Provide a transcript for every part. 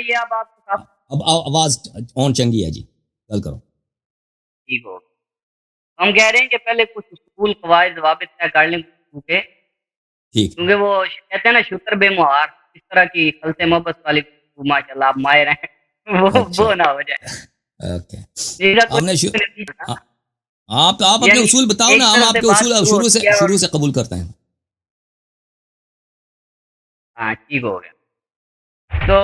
رہی ہے اب آپ کے ساتھ؟ اب آواز آن چنگی ہے جی، گل کرو. ٹھیک ہو. ہم کہہ رہے ہیں کہ پہلے کچھ اصول قواعد ضوابط طے کر لیں ٹھیک. کیونکہ وہ کہتے ہیں نا شکر بے مہار، اس طرح کی خلط محبت والی ماشاء اللہ آپ ماہر ہیں اچھا وہ نہ ہو جائے. اوکے. جس کا ہم نے کوئی آپ اپنے یعنی اصول بتاؤ ایک نا، ہم طرف آپ سے کے بات اصول شروع ہوتی ہے اور شروع سے قبول کرتے ہیں. ہاں ٹھیک ہو گیا. تو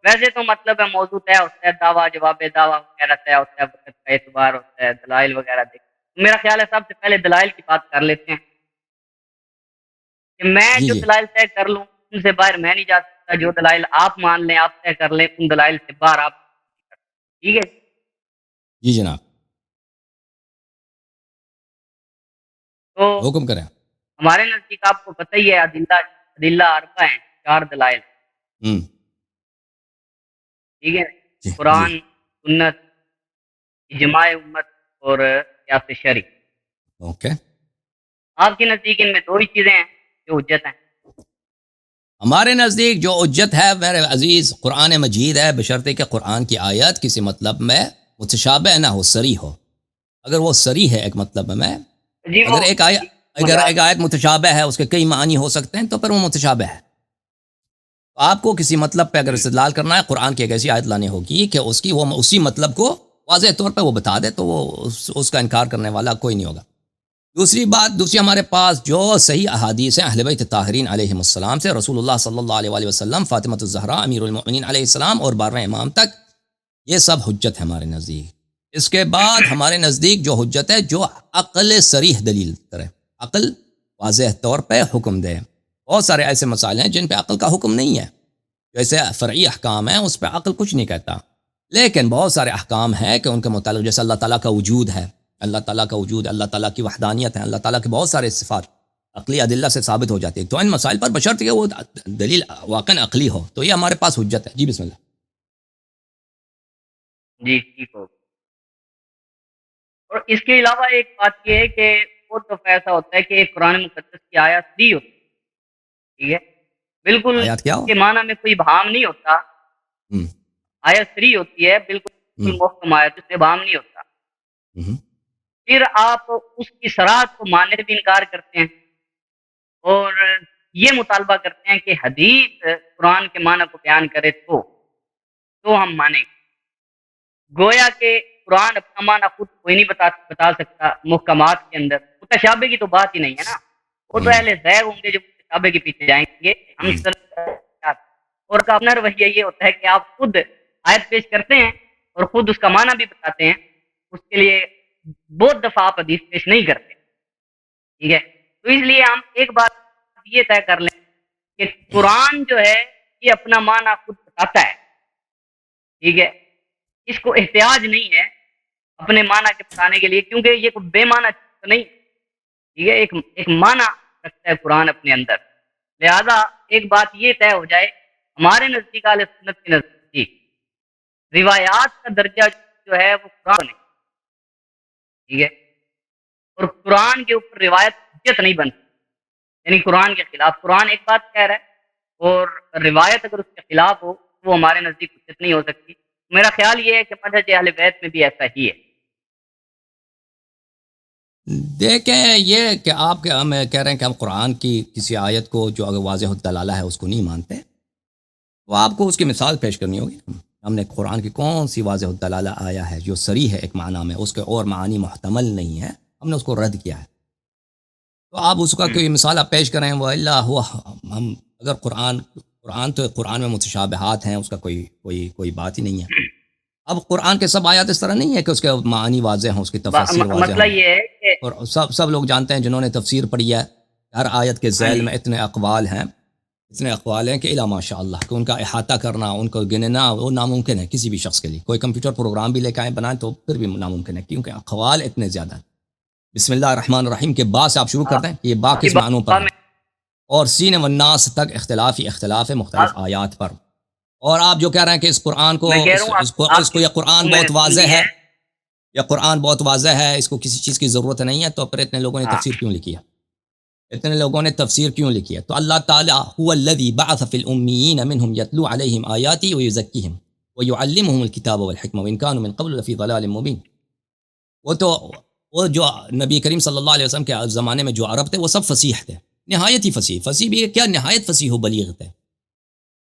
ویسے تو مطلب ہے موضوع طے ہوتا ہے، دعویٰ جواب دعویٰ وغیرہ طے ہوتا ہے، وقت کا اعتبار ہوتا ہے، دلائل وغیرہ دیکھ. میرا خیال ہے سب سے پہلے دلائل کی بات کر لیتے ہیں کہ میں جی جو جی دلائل طے کر لوں ان سے باہر میں نہیں جا سکتا، جو دلائل آپ مان لیں آپ طے کر لیں ان دلائل سے باہر آپ. ٹھیک ہے. جی جناب تو حکم کریں. ہمارے نزدیک آپ کو پتہ ہی ہے ادلہ اربع ہیں، 4 دلائل. ہوں ٹھیک ہے. جی جی قرآن، سنت، اجماع امت اور قیاس شرعی. اوکے. آپ کے نزدیک ان میں 2 ہی چیزیں ہیں جو حجت ہیں. ہمارے نزدیک جو حجت ہے میرے عزیز قرآن مجید ہے، بشرطے کہ قرآن کی آیت کسی مطلب میں متشابہ نہ ہو، صریح ہو. اگر وہ صریح ہے ایک مطلب میں، جی وہ اگر ایک آیت متشابہ ہے، اس کے کئی معنی ہو سکتے ہیں، تو پھر وہ متشابہ ہے. آپ کو کسی مطلب پہ اگر استدلال کرنا ہے، قرآن کی ایک ایسی آیت لانی ہوگی کہ وہ اسی مطلب کو واضح طور پہ وہ بتا دے، تو وہ اس کا انکار کرنے والا کوئی نہیں ہوگا. دوسری ہمارے پاس جو صحیح احادیث ہیں اہل بیت طاہرین علیہم السلام سے، رسول اللہ صلی اللہ علیہ وسلم، فاطمہ الزہرا امیر المؤمنین علیہ السلام اور 12 امام تک، یہ سب حجت ہے ہمارے نزدیک. اس کے بعد ہمارے نزدیک جو حجت ہے جو عقل صریح دلیل کرے، عقل واضح طور پہ حکم دے. بہت سارے ایسے مسائل ہیں جن پہ عقل کا حکم نہیں ہے، جیسے فرعی احکام ہیں اس پہ عقل کچھ نہیں کہتا، لیکن بہت سارے احکام ہیں کہ ان کے متعلق، جیسے اللہ تعالیٰ کا وجود ہے، اللہ تعالیٰ کا وجود، اللہ تعالیٰ کی وحدانیت ہے، اللہ تعالیٰ کے بہت سارے صفات عقلی ادلہ سے ثابت ہو جاتی ہے. تو ان مسائل پر بشرط کہ وہ دلیل واقعاً عقلی ہو، تو یہ ہمارے پاس حجت ہے. جی بسم اللہ. جی ٹھیک ہو. اور اس کے علاوہ ایک بات یہ ہے کہ وہ تو ایسا ہوتا ہے کہ ایک قرآن مقدس کی آیت صحیح ہوتی ہے. ٹھیک ہے. بالکل آیات کیا اس ہو؟ کے معنی میں کوئی بھام نہیں ہوتا. آیت صحیح ہوتی ہے، بالکل محکم آیت، اس سے بھام نہیں ہوتا. پھر آپ اس کی صراحت کو ماننے سے بھی انکار کرتے ہیں اور یہ مطالبہ کرتے ہیں کہ حدیث قرآن کے معنی کو بیان کرے تو ہم مانیں گے. گویا کہ قرآن اپنا معنی خود کوئی نہیں بتا سکتا محکمات کے اندر. متشابہ کی تو بات ہی نہیں ہے نا. وہ تو اہل ذیل ہوں گے جو متشابہ کے پیچھے جائیں گے. اور کا اپنا رویہ یہ ہوتا ہے کہ آپ خود آیت پیش کرتے ہیں اور خود اس کا معنی بھی بتاتے ہیں. اس کے لیے بہت دفعہ آپ حدیث پیش نہیں کرتے. ٹھیک ہے. تو اس لیے ہم ایک بات یہ طے کر لیں کہ قرآن جو ہے یہ اپنا معنی خود بتاتا ہے. ٹھیک ہے. اس کو احتیاج نہیں ہے اپنے معنی کے بتانے کے لیے، کیونکہ یہ کوئی بے معنی چیز نہیں. ٹھیک ہے. ایک معنی رکھتا ہے قرآن اپنے اندر. لہذا ایک بات یہ طے ہو جائے، ہمارے نزدیک اہل سنت کے نزدیک روایات کا درجہ جو ہے وہ قرآن ہے. ٹھیک ہے. اور قرآن کے اوپر روایت حجت نہیں بنتی، یعنی قرآن کے خلاف. قرآن ایک بات کہہ رہا ہے اور روایت اگر اس کے خلاف ہو وہ ہمارے نزدیک حجت نہیں ہو سکتی. میرا خیال یہ ہے کہ منہج اہل بیت میں بھی ایسا ہی ہے. دیکھیں یہ کہ آپ ہم کہہ رہے ہیں کہ ہم قرآن کی کسی آیت کو جو اگر واضح الدلالہ ہے اس کو نہیں مانتے، تو آپ کو اس کی مثال پیش کرنی ہوگی. ہم نے قرآن کی کون سی واضح الدلالہ آیا ہے جو صریح ہے ایک معنی میں، اس کے اور معانی محتمل نہیں ہے، ہم نے اس کو رد کیا ہے. تو آپ اس کا کوئی مثال آپ پیش کریں. وہ اللہ ہوا ہم اگر قرآن میں متشابہات ہیں، اس کا کوئی بات ہی نہیں ہے. اب قرآن کے سب آیات اس طرح نہیں ہے کہ اس کے معانی واضح ہوں، اس کی تفسیر واضح مسئلہ یہ ہے کہ اور سب لوگ جانتے ہیں جنہوں نے تفسیر پڑھی ہے، ہر آیت کے ذیل میں اتنے اقوال ہیں کہ الا ماشاء اللہ کہ ان کا احاطہ کرنا، ان کو گننا وہ ناممکن ہے کسی بھی شخص کے لیے. کوئی کمپیوٹر پروگرام بھی لے کے بنائیں تو پھر بھی ناممکن ہے، کیونکہ اقوال اتنے زیادہ ہیں. بسم اللہ الرحمن الرحیم کے با سے آپ شروع کرتے ہیں، یہ با کس معنوں پر ہے، اور سین والناس تک اختلاف ہے مختلف آیات پر. اور آپ جو کہہ رہے ہیں کہ اس قرآن کو یہ قرآن بہت واضح ہے، یا قرآن بہت واضح ہے، اس کو کسی چیز کی ضرورت نہیں ہے، تو پھر اتنے لوگوں نے تفسیر کیوں لکھی ہے؟ تو اللہ تعالیٰ هو الذی بعث فی الامیین منہم یتلو علیہم آیاتی ویزکیہم. وَيُعَلِّمُهُمُ الْكِتَابَ وَالْحِكْمَةَ وَإِنْ كَانُوا مِنْ قَبْلُ لَفِي ضَلَالٍ مُبِينٍ. وہ جو نبی کریم صلی اللہ علیہ وسلم کے زمانے میں جو عرب تھے وہ سب فصیح تھے، نہایت ہی فصیح بھی کیا نہایت فصیح و بلیغ تھے،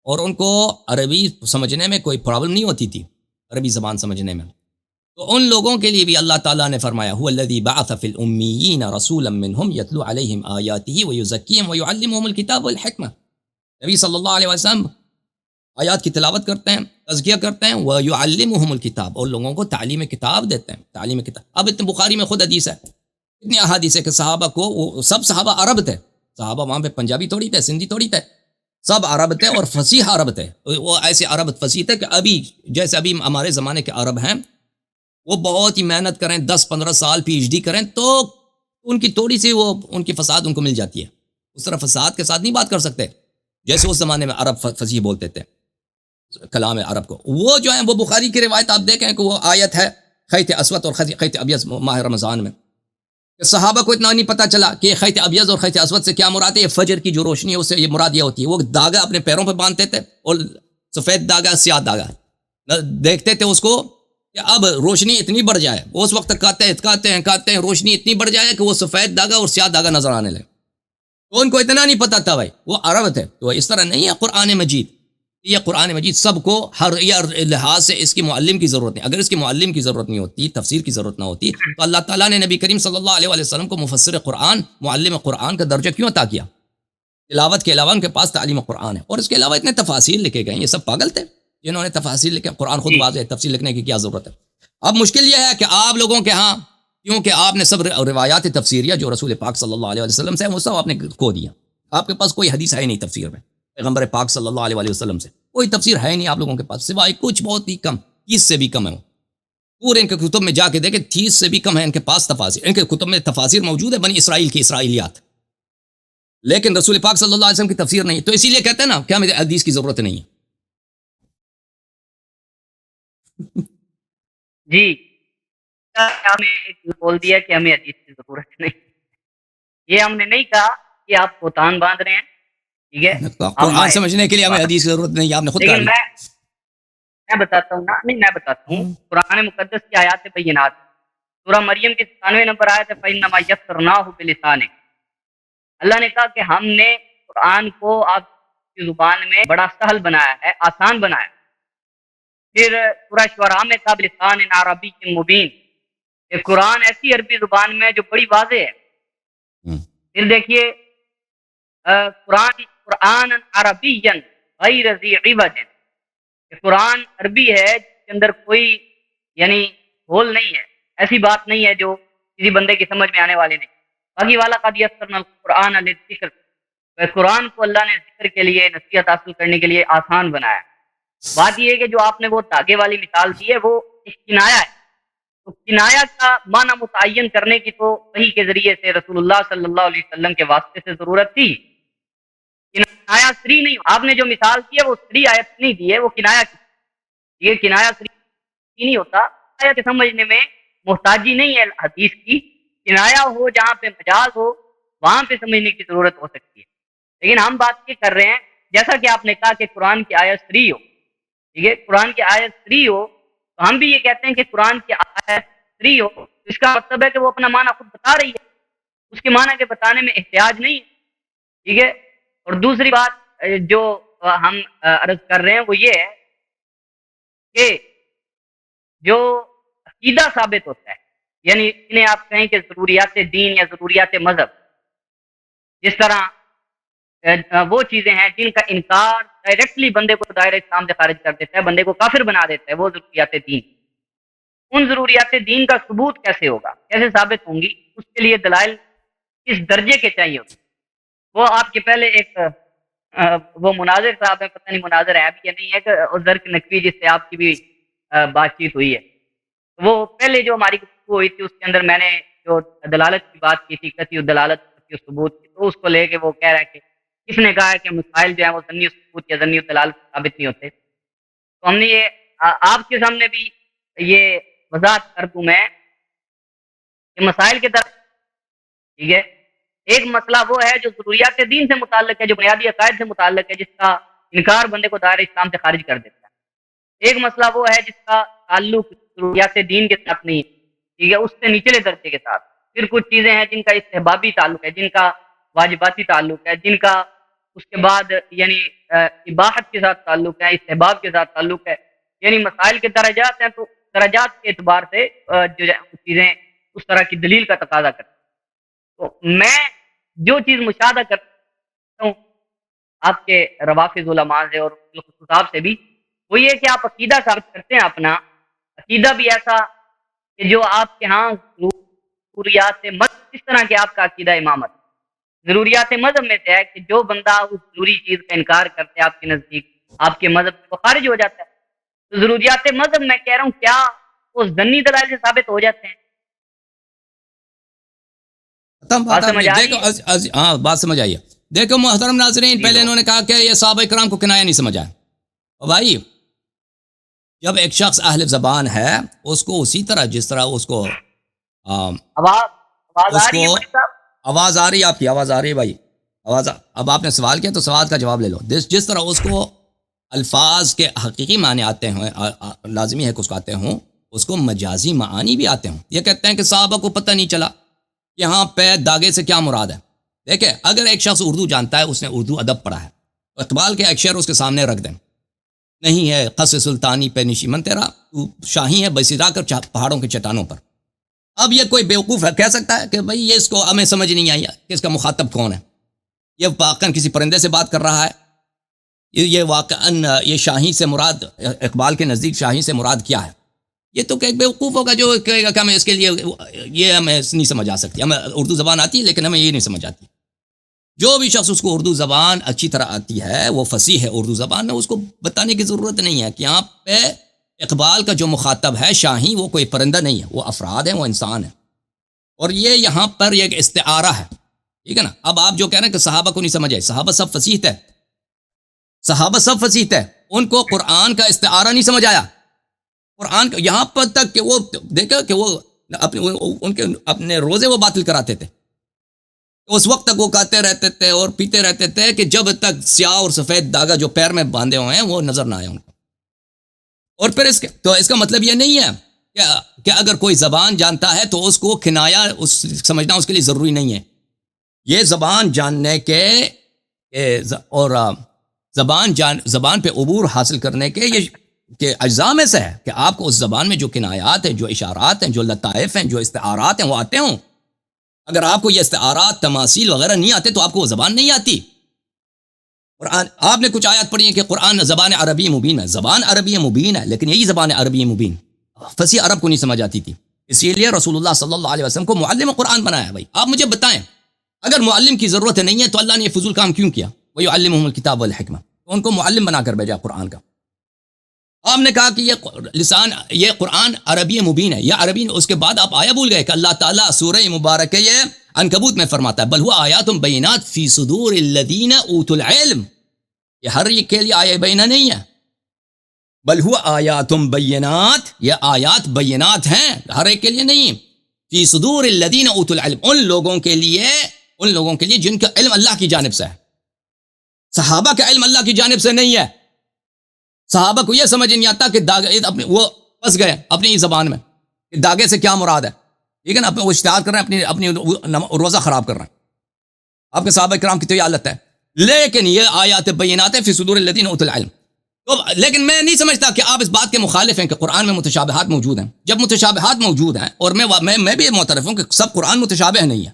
اور ان کو عربی سمجھنے میں کوئی پرابلم نہیں ہوتی تھی، عربی زبان سمجھنے میں. تو ان لوگوں کے لیے بھی اللہ تعالیٰ نے فرمایا هو الذی بعث فی الامیین رسولا منہم یتلو علیہم آیاتہ ویزکیہم ویعلمہم الکتاب والحکمہ. نبی صلی اللہ علیہ وسلم آیات کی تلاوت کرتے ہیں، تزکیہ کرتے ہیں، ویعلمہم الکتاب، اور لوگوں کو تعلیم کتاب دیتے ہیں، تعلیم کتاب. اب اتنے بخاری میں خود حدیث ہے، اتنی احادیث ہے کہ صحابہ کو، وہ سب صحابہ عرب تھے، صحابہ وہاں پہ پنجابی تھوڑی تھے، سندھی تھوڑی تھے، سب عرب تھے اور فصیح عرب تھے. وہ ایسے عرب فصیح تھے کہ ابھی جیسے ابھی ہمارے زمانے کے عرب ہیں، وہ بہت ہی محنت کریں، 10-15 سال پی ایچ ڈی کریں تو ان کی تھوڑی سی وہ ان کی فساد ان کو مل جاتی ہے. اس طرح فساد کے ساتھ نہیں بات کر سکتے جیسے اس زمانے میں عرب فصیح بولتے تھے کلام عرب کو. وہ جو ہیں وہ بخاری کی روایت آپ دیکھیں کہ وہ آیت ہے خیط اسود اور خیط ابیض ماہ رمضان میں، کہ صحابہ کو اتنا نہیں پتہ چلا کہ خیط ابیض اور خیط اسود سے کیا مراد ہے. یہ فجر کی جو روشنی ہے اس سے یہ مراد یہ ہوتی ہے. وہ داغا اپنے پیروں پہ باندھتے تھے اور سفید داغا سیاہ داغا دیکھتے تھے اس کو کہ اب روشنی اتنی بڑھ جائے، اس وقت تک کہتے ہیں روشنی اتنی بڑھ جائے کہ وہ سفید داغا اور سیاہ داغا نظر آنے لگے. تو ان کو اتنا نہیں پتا تھا بھائی، وہ عرب تھے. تو اس طرح نہیں ہے قرآن مجید، یہ قرآن مجید سب کو ہر لحاظ سے اس کی معلم کی ضرورت نہیں. اگر اس کی معلم کی ضرورت نہیں ہوتی، تفسیر کی ضرورت نہ ہوتی، تو اللہ تعالیٰ نے نبی کریم صلی اللہ علیہ وسلم کو مفسر قرآن، معلم قرآن کا درجہ کیوں عطا کیا؟ تلاوت کے علاوہ ان کے پاس تعلیم قرآن ہے، اور اس کے علاوہ اتنے تفاسیر لکھے گئے. یہ سب پاگل تھے جنہوں نے تفاسیر لکھے. قرآن خود واضح ہے، تفسیر لکھنے کی کیا ضرورت ہے؟ اب مشکل یہ ہے کہ آپ لوگوں کے ہاں، کیونکہ آپ نے سب روایات تفسیریہ جو رسول پاک صلی اللہ علیہ وسلم سے وہ سب آپ نے کھو دیا. آپ کے پاس کوئی حدیث ہے نہیں تفسیر میں پیغمبر پاک صلی اللہ علیہ وسلم سے، کوئی تفسیر ہے نہیں آپ لوگوں کے پاس، سوائے کچھ بہت ہی کم، 30 سے بھی کم ہے. پورے ان کے کتب میں جا کے دیکھیں 30 سے بھی کم ہے ان کے پاس تفاسیر. ان کے کتب میں تفاسیر موجود ہے بنی اسرائیل کی اسرائیلیات، لیکن رسول پاک صلی اللہ علیہ وسلم کی تفسیر نہیں. تو اسی لیے کہتے ہیں نا کہ ہمیں حدیث کی ضرورت نہیں ہے. جی ہمیں بول دیا کہ ہمیں حدیث کی ضرورت نہیں. یہ ہم نے نہیں کہا کہ آپ کوتان باندھ رہے ہیں، ٹھیک ہے، قرآن سمجھنے کے لیے ہمیں حدیث کی ضرورت نہیں، آپ نے خود کہا. لیکن میں بتاتا ہوں نا، نہیں میں بتاتا ہوں قرآن مقدس کی آیات بینات، سورہ مریم کی 97 نمبر آیت ہے فَإِنَّمَا يَسَّرْنَاهُ بِلِسَانِكَ. اللہ نے کہا کہ ہم نے قرآن کو آپ کی زبان میں بڑا سہل بنایا ہے، آسان بنایا. پھر سورہ شعراء میں کہا بِلِسَانٍ عَرَبِيٍّ مُبِينٍ، کہ قرآن ایسی عربی زبان میں جو بڑی واضح ہے. پھر دیکھیے قرآن عربیًا غیر ذی عوج، کہ قرآن عربی ہے جس کے اندر کوئی یعنی بھول نہیں ہے، ایسی بات نہیں ہے جو کسی بندے کی سمجھ میں آنے والی نہیں. باقی والا قد یسرنا القرآن للذکر، قرآن کو اللہ نے ذکر کے لیے، نصیحت حاصل کرنے کے لیے آسان بنایا. بات یہ ہے کہ جو آپ نے وہ دھاگے والی مثال دی ہے وہ ایک کنایا ہے. تو کنایا کا معنی متعین کرنے کی تو وحی کے ذریعے سے رسول اللہ صلی اللہ علیہ وسلم کے واسطے سے ضرورت تھی. کنایا سری نہیں، آپ نے جو مثال کی ہے وہ سری آیت نہیں دی ہے، وہ کنایا کی. یہ کنایا سری نہیں ہوتا، آیت سمجھنے میں محتاجی نہیں ہے حدیث کی. کنایا ہو جہاں پہ مجاز ہو وہاں پہ سمجھنے کی ضرورت ہو سکتی ہے. لیکن ہم بات یہ کر رہے ہیں جیسا کہ آپ نے کہا کہ قرآن کی آیت سری ہو، ٹھیک ہے، قرآن کی آیت سری ہو، تو ہم بھی یہ کہتے ہیں کہ قرآن کی آیت سری ہو. اس کا مطلب ہے کہ وہ اپنا معنی خود بتا رہی ہے، اس کے معنی کے بتانے میں احتیاج نہیں ہے، ٹھیک ہے. اور دوسری بات جو ہم عرض کر رہے ہیں وہ یہ ہے کہ جو عقیدہ ثابت ہوتا ہے، یعنی انہیں آپ کہیں کہ ضروریات دین یا ضروریات مذہب، جس طرح وہ چیزیں ہیں جن کا انکار ڈائریکٹلی بندے کو دائرہ اسلام سے خارج کر دیتا ہے، بندے کو کافر بنا دیتا ہے، وہ ضروریات دین. ان ضروریات دین کا ثبوت کیسے ہوگا، کیسے ثابت ہوں گی؟ اس کے لیے دلائل کس درجے کے چاہیے ہوتے. وہ آپ کے پہلے ایک وہ مناظر صاحب ہے، پتہ نہیں مناظر ہے بھی یا نہیں ہے، کہ عزرک نقوی جس سے آپ کی بھی بات چیت ہوئی ہے. وہ پہلے جو ہماری گفتگو ہوئی تھی اس کے اندر میں نے جو دلالت کی بات کی تھی، قطعی دلالت قطعی ثبوت کی، تو اس کو لے کے وہ کہہ رہا ہے کہ کس نے کہا ہے کہ مسائل جو ہیں وہ ظنی ثبوت یا ظنی دلالت ثابت نہیں ہوتے. تو ہم نے یہ آپ کے سامنے بھی یہ وضاحت کر دوں میں کہ مسائل کے طرف، ٹھیک ہے، ایک مسئلہ وہ ہے جو ضروریات دین سے متعلق ہے، جو بنیادی عقائد سے متعلق ہے، جس کا انکار بندے کو دائرہ اسلام سے خارج کر دیتا ہے. ایک مسئلہ وہ ہے جس کا تعلق ضروریات دین کے ساتھ نہیں ہے، ٹھیک ہے، اس سے نچلے درجے کے ساتھ. پھر کچھ چیزیں ہیں جن کا استحبابی تعلق ہے، جن کا واجباتی تعلق ہے، جن کا اس کے بعد یعنی اباحت کے ساتھ تعلق ہے، استحباب کے ساتھ تعلق ہے. یعنی مسائل کے درجات ہیں، تو درجات کے اعتبار سے جو چیزیں اس طرح کی دلیل کا تقاضا کرتی ہیں. تو میں جو چیز مشاہدہ کرتا ہوں آپ کے روافض علماء سے اور خطاب سے بھی، وہ یہ کہ آپ عقیدہ ثابت کرتے ہیں اپنا عقیدہ بھی ایسا کہ جو آپ کے ہاں ضروریات مذہب، اس طرح کے آپ کا عقیدہ امامت ضروریات مذہب میں سے ہے کہ جو بندہ اس ضروری چیز کا انکار کرتے ہیں آپ کے نزدیک آپ کے مذہب سے وہ خارج ہو جاتا ہے. تو ضروریات مذہب میں کہہ رہا ہوں کیا وہ ضمنی دلائل سے ثابت ہو جاتے ہیں؟ بات سمجھ آ رہی ہے؟ ہاں بات سمجھ آئیے. دیکھو محترم ناظرین، پہلے انہوں نے کہا کہ یہ صحابہ کرام کو کنایا نہیں سمجھا. اور بھائی جب ایک شخص اہل زبان ہے اس کو اسی طرح جس طرح اس کو آواز آ رہی ہے مجھے صاحب؟ آواز آ رہی ہے، آپ کی آواز آ رہی ہے بھائی، آواز اب آپ نے سوال کیا تو سوال کا جواب لے لو. جس طرح اس کو الفاظ کے حقیقی معنی آتے ہیں، لازمی ہے کہ اس کو آتے ہوں، اس کو مجازی معانی بھی آتے ہوں. یہ کہتے ہیں کہ صحابہ کو پتہ نہیں چلا یہاں پہ داغے سے کیا مراد ہے. دیکھیں اگر ایک شخص اردو جانتا ہے، اس نے اردو ادب پڑھا ہے، اقبال کے ایک شعر اس کے سامنے رکھ دیں، نہیں ہے قص سلطانی پہ نشیمن تیرا، تو شاہی ہے بسیرا کر پہاڑوں کی چٹانوں پر. اب یہ کوئی بیوقوف ہے کہہ سکتا ہے کہ بھئی یہ اس کو ہمیں سمجھ نہیں آئی کہ اس کا مخاطب کون ہے، یہ واقعاً کسی پرندے سے بات کر رہا ہے، یہ واقعاً یہ شاہی سے مراد، اقبال کے نزدیک شاہی سے مراد کیا ہے. یہ تو کہ ایک بیوقوف ہوگا جو کہے گا کہ ہمیں اس کے لیے یہ ہمیں نہیں سمجھ آ سکتی، ہمیں اردو زبان آتی ہے لیکن ہمیں یہ نہیں سمجھ آتی. جو بھی شخص اس کو اردو زبان اچھی طرح آتی ہے، وہ فصیح ہے اردو زبان میں، اس کو بتانے کی ضرورت نہیں ہے کہ یہاں پہ اقبال کا جو مخاطب ہے شاہی، وہ کوئی پرندہ نہیں ہے، وہ افراد ہیں، وہ انسان ہے. اور یہ یہاں پر ایک استعارہ ہے، ٹھیک ہے نا. اب آپ جو کہہ رہے ہیں کہ صحابہ کو نہیں سمجھ آئے، صحابہ سب فصیح تھے، صحابہ سب فصیح تھے، ان کو قرآن کا استعارہ نہیں سمجھ آیا. قرآن کا یہاں پر تک کہ وہ دیکھا کہ وہ اپنے روزے وہ باطل کراتے تھے، اس وقت تک وہ کھاتے رہتے تھے اور پیتے رہتے تھے کہ جب تک سیاہ اور سفید داغا جو پیر میں باندھے ہوئے ہیں وہ نظر نہ آئے ان کو. اور پھر اس کا مطلب یہ نہیں ہے کہ اگر کوئی زبان جانتا ہے تو اس کو کنایا سمجھنا اس کے لیے ضروری نہیں ہے. یہ زبان جاننے کے اور زبان پہ عبور حاصل کرنے کے یہ کہ اجزاء میں سے ہے کہ آپ کو اس زبان میں جو کنایات ہیں، جو اشارات ہیں، جو لطائف ہیں، جو استعارات ہیں وہ آتے ہوں. اگر آپ کو یہ استعارات، تماثیل وغیرہ نہیں آتے تو آپ کو وہ زبان نہیں آتی. قرآن آپ نے کچھ آیات پڑھی ہیں کہ قرآن زبان عربی مبین ہے، زبان عربی مبین ہے، لیکن یہی زبان عربی مبین فصیح عرب کو نہیں سمجھ آتی تھی. اسی لیے رسول اللہ صلی اللہ علیہ وسلم کو معلم قرآن بنایا. بھائی آپ مجھے بتائیں اگر معلم کی ضرورت نہیں ہے تو اللہ نے یہ فضول کام کیوں کیا؟ وَيُعَلِّمُهُمُ الْكِتَابَ وَالْحِكْمَةَ، تو ان کو معلم بنا کر بھیجا قرآن کا. آپ نے کہا کہ یہ قرآن عربی مبین ہے، یہ عربی. اس کے بعد آپ آیا بھول گئے کہ اللہ تعالیٰ سورہ مبارکہ عنکبوت میں فرماتا ہے بل ہوا آیات بینات فی صدور الذین اوتوا العلم. یہ ہر ایک کے لیے آیہ بینہ نہیں ہے، بل ہوا آیات بینات، یہ آیات بینات ہیں، ہر ایک کے لیے نہیں. فی صدور الذین اوتوا العلم، ان لوگوں کے لیے جن کا علم اللہ کی جانب سے ہے. صحابہ کا علم اللہ کی جانب سے نہیں ہے. صحابہ کو یہ سمجھ نہیں آتا کہ وہ پھنس گئے اپنی ہی زبان میں کہ داغے سے کیا مراد ہے، ٹھیک ہے نا. وہ اشتہار کر رہے ہیں، اپنی روزہ خراب کر رہے ہیں. آپ کے صحابہ کرام کی تو یہ حالت ہے. لیکن یہ آیات بینات فی صدور الذین اوتوا العلم. لیکن میں نہیں سمجھتا کہ آپ اس بات کے مخالف ہیں کہ قرآن میں متشابہات موجود ہیں. جب متشابہات موجود ہیں، اور میں بھی معترف ہوں کہ سب قرآن متشابہ نہیں ہے،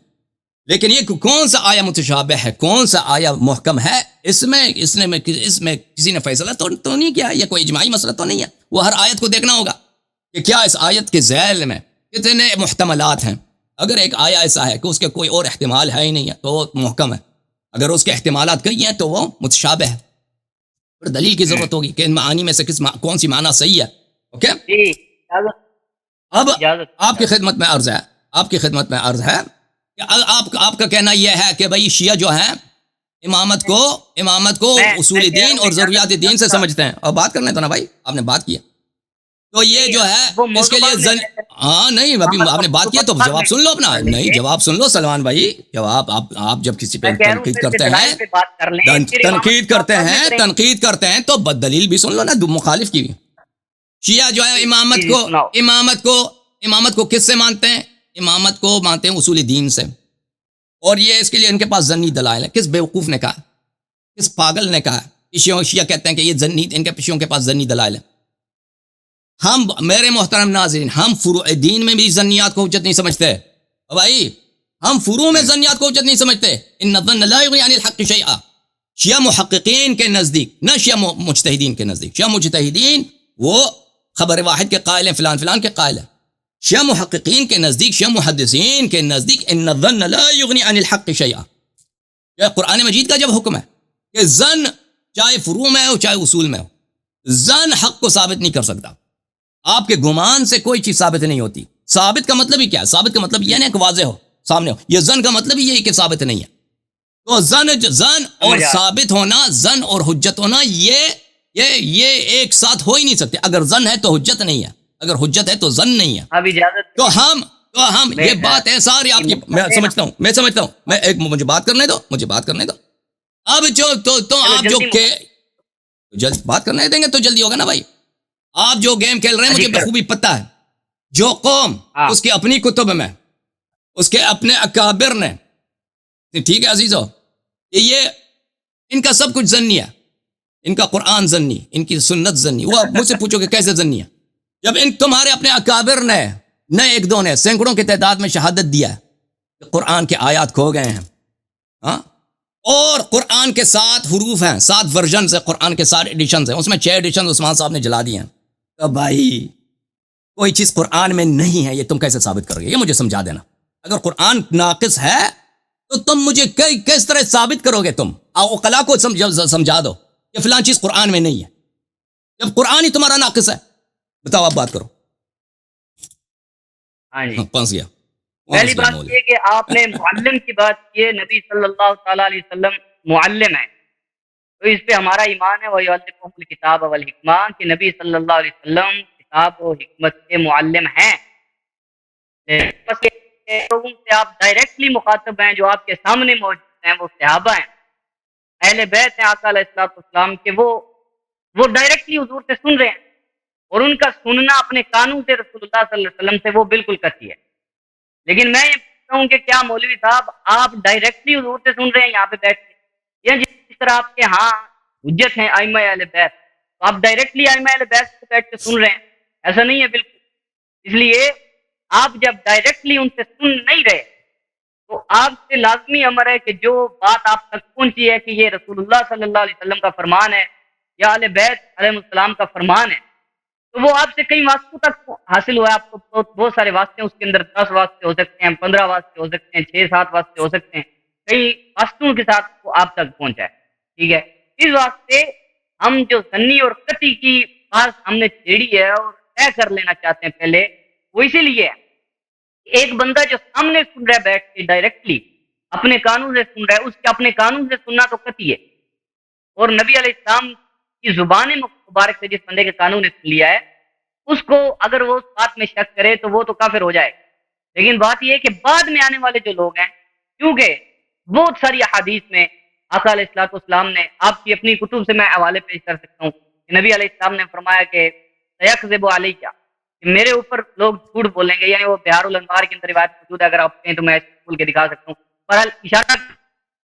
لیکن یہ کون سا آیا متشابہ ہے، کون سا آیا محکم ہے، اس میں کسی نے فیصلہ تو نہیں کیا. یہ کوئی اجماعی مسئلہ تو نہیں ہے. وہ ہر آیت کو دیکھنا ہوگا کہ کیا اس آیت کے ذیل میں کتنے محتملات ہیں. اگر ایک آیا ایسا ہے کہ اس کے کوئی اور احتمال ہے ہی نہیں ہے تو وہ محکم ہے. اگر اس کے احتمالات کئی ہیں تو وہ متشابہ ہے. پھر دلیل کی ضرورت ہوگی کہ ان معانی میں سے کون سی معنی صحیح ہے. اوکے، اب آپ کی خدمت میں عرض ہے کہ آپ کا کہنا یہ ہے کہ بھائی شیعہ جو ہیں امامت کو اصول دین اور ضروریات دین سے سمجھتے ہیں. اور بات کرنے تو نا بھائی، آپ نے بات کیا تو یہ جو ہے اس کے لیے نہیں ابھی آپ نے بات کیا تو جواب سن لو اپنا. نہیں جواب سن لو سلمان بھائی، جواب آپ جب کسی پہ تنقید کرتے ہیں تو بد دلیل بھی سن لو نا مخالف کی بھی. شیعہ جو ہے امامت کو کس سے مانتے ہیں؟ امامت کو مانتے ہیں اصول دین سے، اور یہ اس کے لیے ان کے پاس ظنی دلائل ہے۔ کس بیوقوف نے کہا، کس پاگل نے کہا؟ شیعہ کہتے ہیں کہ یہ ظنی، ان کے پیشیوں کے پاس ظنی دلائل ہے۔ ہم میرے محترم ناظرین، ہم فروع دین میں بھی ظنیات کو حجت نہیں سمجھتے بھائی، ہم فروع میں ظنیات کو حجت نہیں سمجھتے۔ ان الظن لا یغنی عن الحق شیئا، شیعہ محققین کے نزدیک، نہ شیعہ مجتہدین کے نزدیک۔ شیعہ مجتہدین وہ خبر واحد کے قائل ہیں، فلان فلان کے قائل ہیں۔ شیعہ محققین کے نزدیک، شیعہ محدثین کے نزدیک، ان الظن لا یغنی عن الحق شیئا، یہ قرآن مجید کا جب حکم ہے کہ ظن چاہے فروع میں ہو چاہے اصول میں ہو، ظن حق کو ثابت نہیں کر سکتا۔ آپ کے گمان سے کوئی چیز ثابت نہیں ہوتی۔ ثابت کا مطلب ہی کیا ہے؟ ثابت کا مطلب یہ نہیں کہ واضح ہو، سامنے ہو۔ یہ ظن کا مطلب ہی یہی کہ ثابت نہیں ہے۔ تو ظن اور ثابت ہونا، ظن اور حجت ہونا، یہ ایک ساتھ ہو ہی نہیں سکتے۔ اگر ظن ہے تو حجت نہیں ہے، اگر حجت ہے تو ظن نہیں ہے۔ اب اجازت تو ہم یہ بات ہے ساری آپ کی، میں سمجھتا ہوں میں ایک مجھے بات کرنے دو۔ اب آپ جو کہ جلد بات کرنے دیں گے تو جلدی ہوگا نا بھائی۔ آپ جو گیم کھیل رہے ہیں مجھے بخوبی پتہ ہے۔ جو قوم اس کی اپنی کتب میں، اس کے اپنے اکابر نے، ٹھیک ہے عزیزو، یہ ان کا سب کچھ ظنی ہے۔ ان کا قرآن ظنی، ان کی سنت ظنی۔ وہ مجھ سے پوچھو کہ کیسے ظنی ہے؟ جب ان تمہارے اپنے اکابر نے، نہ ایک دو نے، سینکڑوں کی تعداد میں شہادت دیا ہے کہ قرآن کے آیات کھو گئے ہیں، ہاں، اور قرآن کے 7 حروف ہیں، 7 ورژنز ہیں، قرآن کے 7 ایڈیشنز ہیں، اس میں 6 ایڈیشنز عثمان صاحب نے جلا دیے ہیں۔ تو بھائی کوئی چیز قرآن میں نہیں ہے، یہ تم کیسے ثابت کرو گے؟ یہ مجھے سمجھا دینا۔ اگر قرآن ناقص ہے تو تم مجھے کس طرح ثابت کرو گے؟ تم عقلا کو سمجھا دو کہ فلان چیز قرآن میں نہیں ہے، جب قرآن ہی تمہارا ناقص ہے۔ بتاؤ، آپ بات کرو۔ ہاں جی، پھنس گیا۔ پہلی بات یہ کہ آپ نے معلم کی بات کی ہے، نبی صلی اللہ تعالیٰ علیہ وسلم معلم ہے، تو اس پہ ہمارا ایمان ہے وَيُعَلِّمُهُمُ الْكِتَابَ وَالْحِکْمَةَ کہ نبی صلی اللہ علیہ وسلم کتاب و حکمت کے معلم ہیں۔ بس لوگوں سے آپ ڈائریکٹلی مخاطب ہیں، جو آپ کے سامنے موجود ہیں وہ صحابہ ہیں، اہل بیت ہیں آقا علیہ السلام کے، وہ ڈائریکٹلی حضور سے سن رہے ہیں، اور ان کا سننا اپنے کانوں سے رسول اللہ صلی اللہ علیہ وسلم سے وہ بالکل قطعی ہے۔ لیکن میں یہ پوچھتا ہوں کہ کیا مولوی صاحب آپ ڈائریکٹلی حضور سے سن رہے ہیں یہاں پہ بیٹھ کے، یا جس طرح آپ کے ہاں حجت ہیں ائمہ اہل بیت، تو آپ ڈائریکٹلی ائمہ اہل بیت سے بیٹھ کے سن رہے ہیں؟ ایسا نہیں ہے بالکل۔ اس لیے آپ جب ڈائریکٹلی ان سے سن نہیں رہے تو آپ سے لازمی امر ہے کہ جو بات آپ تک پہنچی ہے کہ یہ رسول اللہ صلی اللہ علیہ وسلم کا فرمان ہے یا اہل بیت علیہ السلام کا فرمان ہے، تو وہ آپ سے کئی واسطوں تک حاصل ہوا ہے۔ آپ کو بہت سارے واسطے، اس کے اندر 10 واسطے ہو سکتے ہیں، 15 واسطے ہو سکتے ہیں، 6-7 واسطے ہو سکتے ہیں، کئی واسطوں کے ساتھ وہ آپ تک پہنچا ہے، ٹھیک ہے۔ اس واسطے ہم جو سنی اور قطعی کی بات ہم نے چھیڑی ہے اور طے کر لینا چاہتے ہیں پہلے، وہ اسی لیے ہے کہ ایک بندہ جو سامنے سن رہا ہے بیٹھ کے ڈائریکٹلی اپنے قانون سے سن رہا ہے، اس کے اپنے قانون سے سننا تو قطعی ہے، اور نبی علیہ السلام کی زبان مبارک سے جس بندے کے قانون نے سن لیا ہے، اس کو اگر وہ اس بات میں شک کرے تو وہ تو کافر ہو جائے۔ لیکن بات یہ ہے کہ بعد میں آنے والے جو لوگ ہیں، کیونکہ بہت ساری احادیث میں آقا علیہ السلام نے، آپ کی اپنی کتب سے میں حوالے پیش کر سکتا ہوں کہ نبی علیہ السلام نے فرمایا کہ سیکذب علیہ، کہ میرے اوپر لوگ جھوٹ بولیں گے، یعنی وہ بہار الانوار کے اندر روایت موجود ہے، اگر آپ کہیں تو میں کھول کے دکھا سکتا ہوں۔ بہرحال اشارہ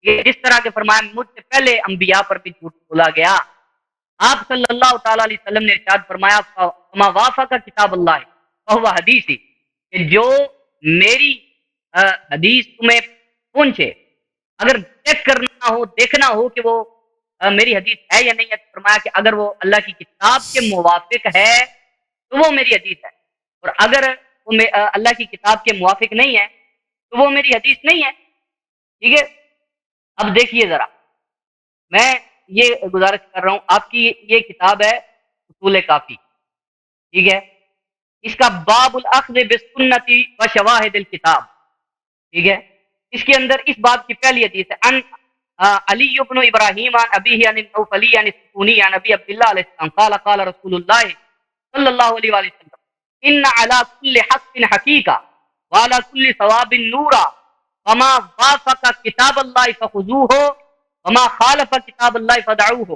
یہ جس طرح کے فرمایا مجھ سے پہلے انبیاء پر بھی جھوٹ بولا گیا۔ آپ صلی اللہ تعالیٰ علیہ وسلم نے ارشاد فرمایا فما وافق کتاب اللہ فہو حدیثی، کہ جو میری حدیث تمہیں پہنچے، اگر چیک کرنا ہو، دیکھنا ہو کہ وہ میری حدیث ہے یا نہیں ہے، فرمایا کہ اگر وہ اللہ کی کتاب کے موافق ہے تو وہ میری حدیث ہے، اور اگر وہ اللہ کی کتاب کے موافق نہیں ہے تو وہ میری حدیث نہیں ہے، ٹھیک ہے۔ اب دیکھیے ذرا، میں یہ گزارش کر رہا ہوں، آپ کی یہ کتاب ہے اصول کافی، ٹھیک ہے، اس کا باب الاخذ بالسنت و شواہد الکتاب، ٹھیک ہے، اس کے اندر اس باب کی پہلی حدیث ہے ان علی بن ابراہیم عن ابیہ عن نوفلی عن سکونی عن ابی عبداللہ علیہ السلام قال قال رسول اللہ صلی اللہ علیہ وآلہ وسلم ان علی کل حق حقیقہ وعلی کل ثواب نورا فما وافق کتاب اللہ فخذوہ وما خالف کتاب اللہ فدعوہ۔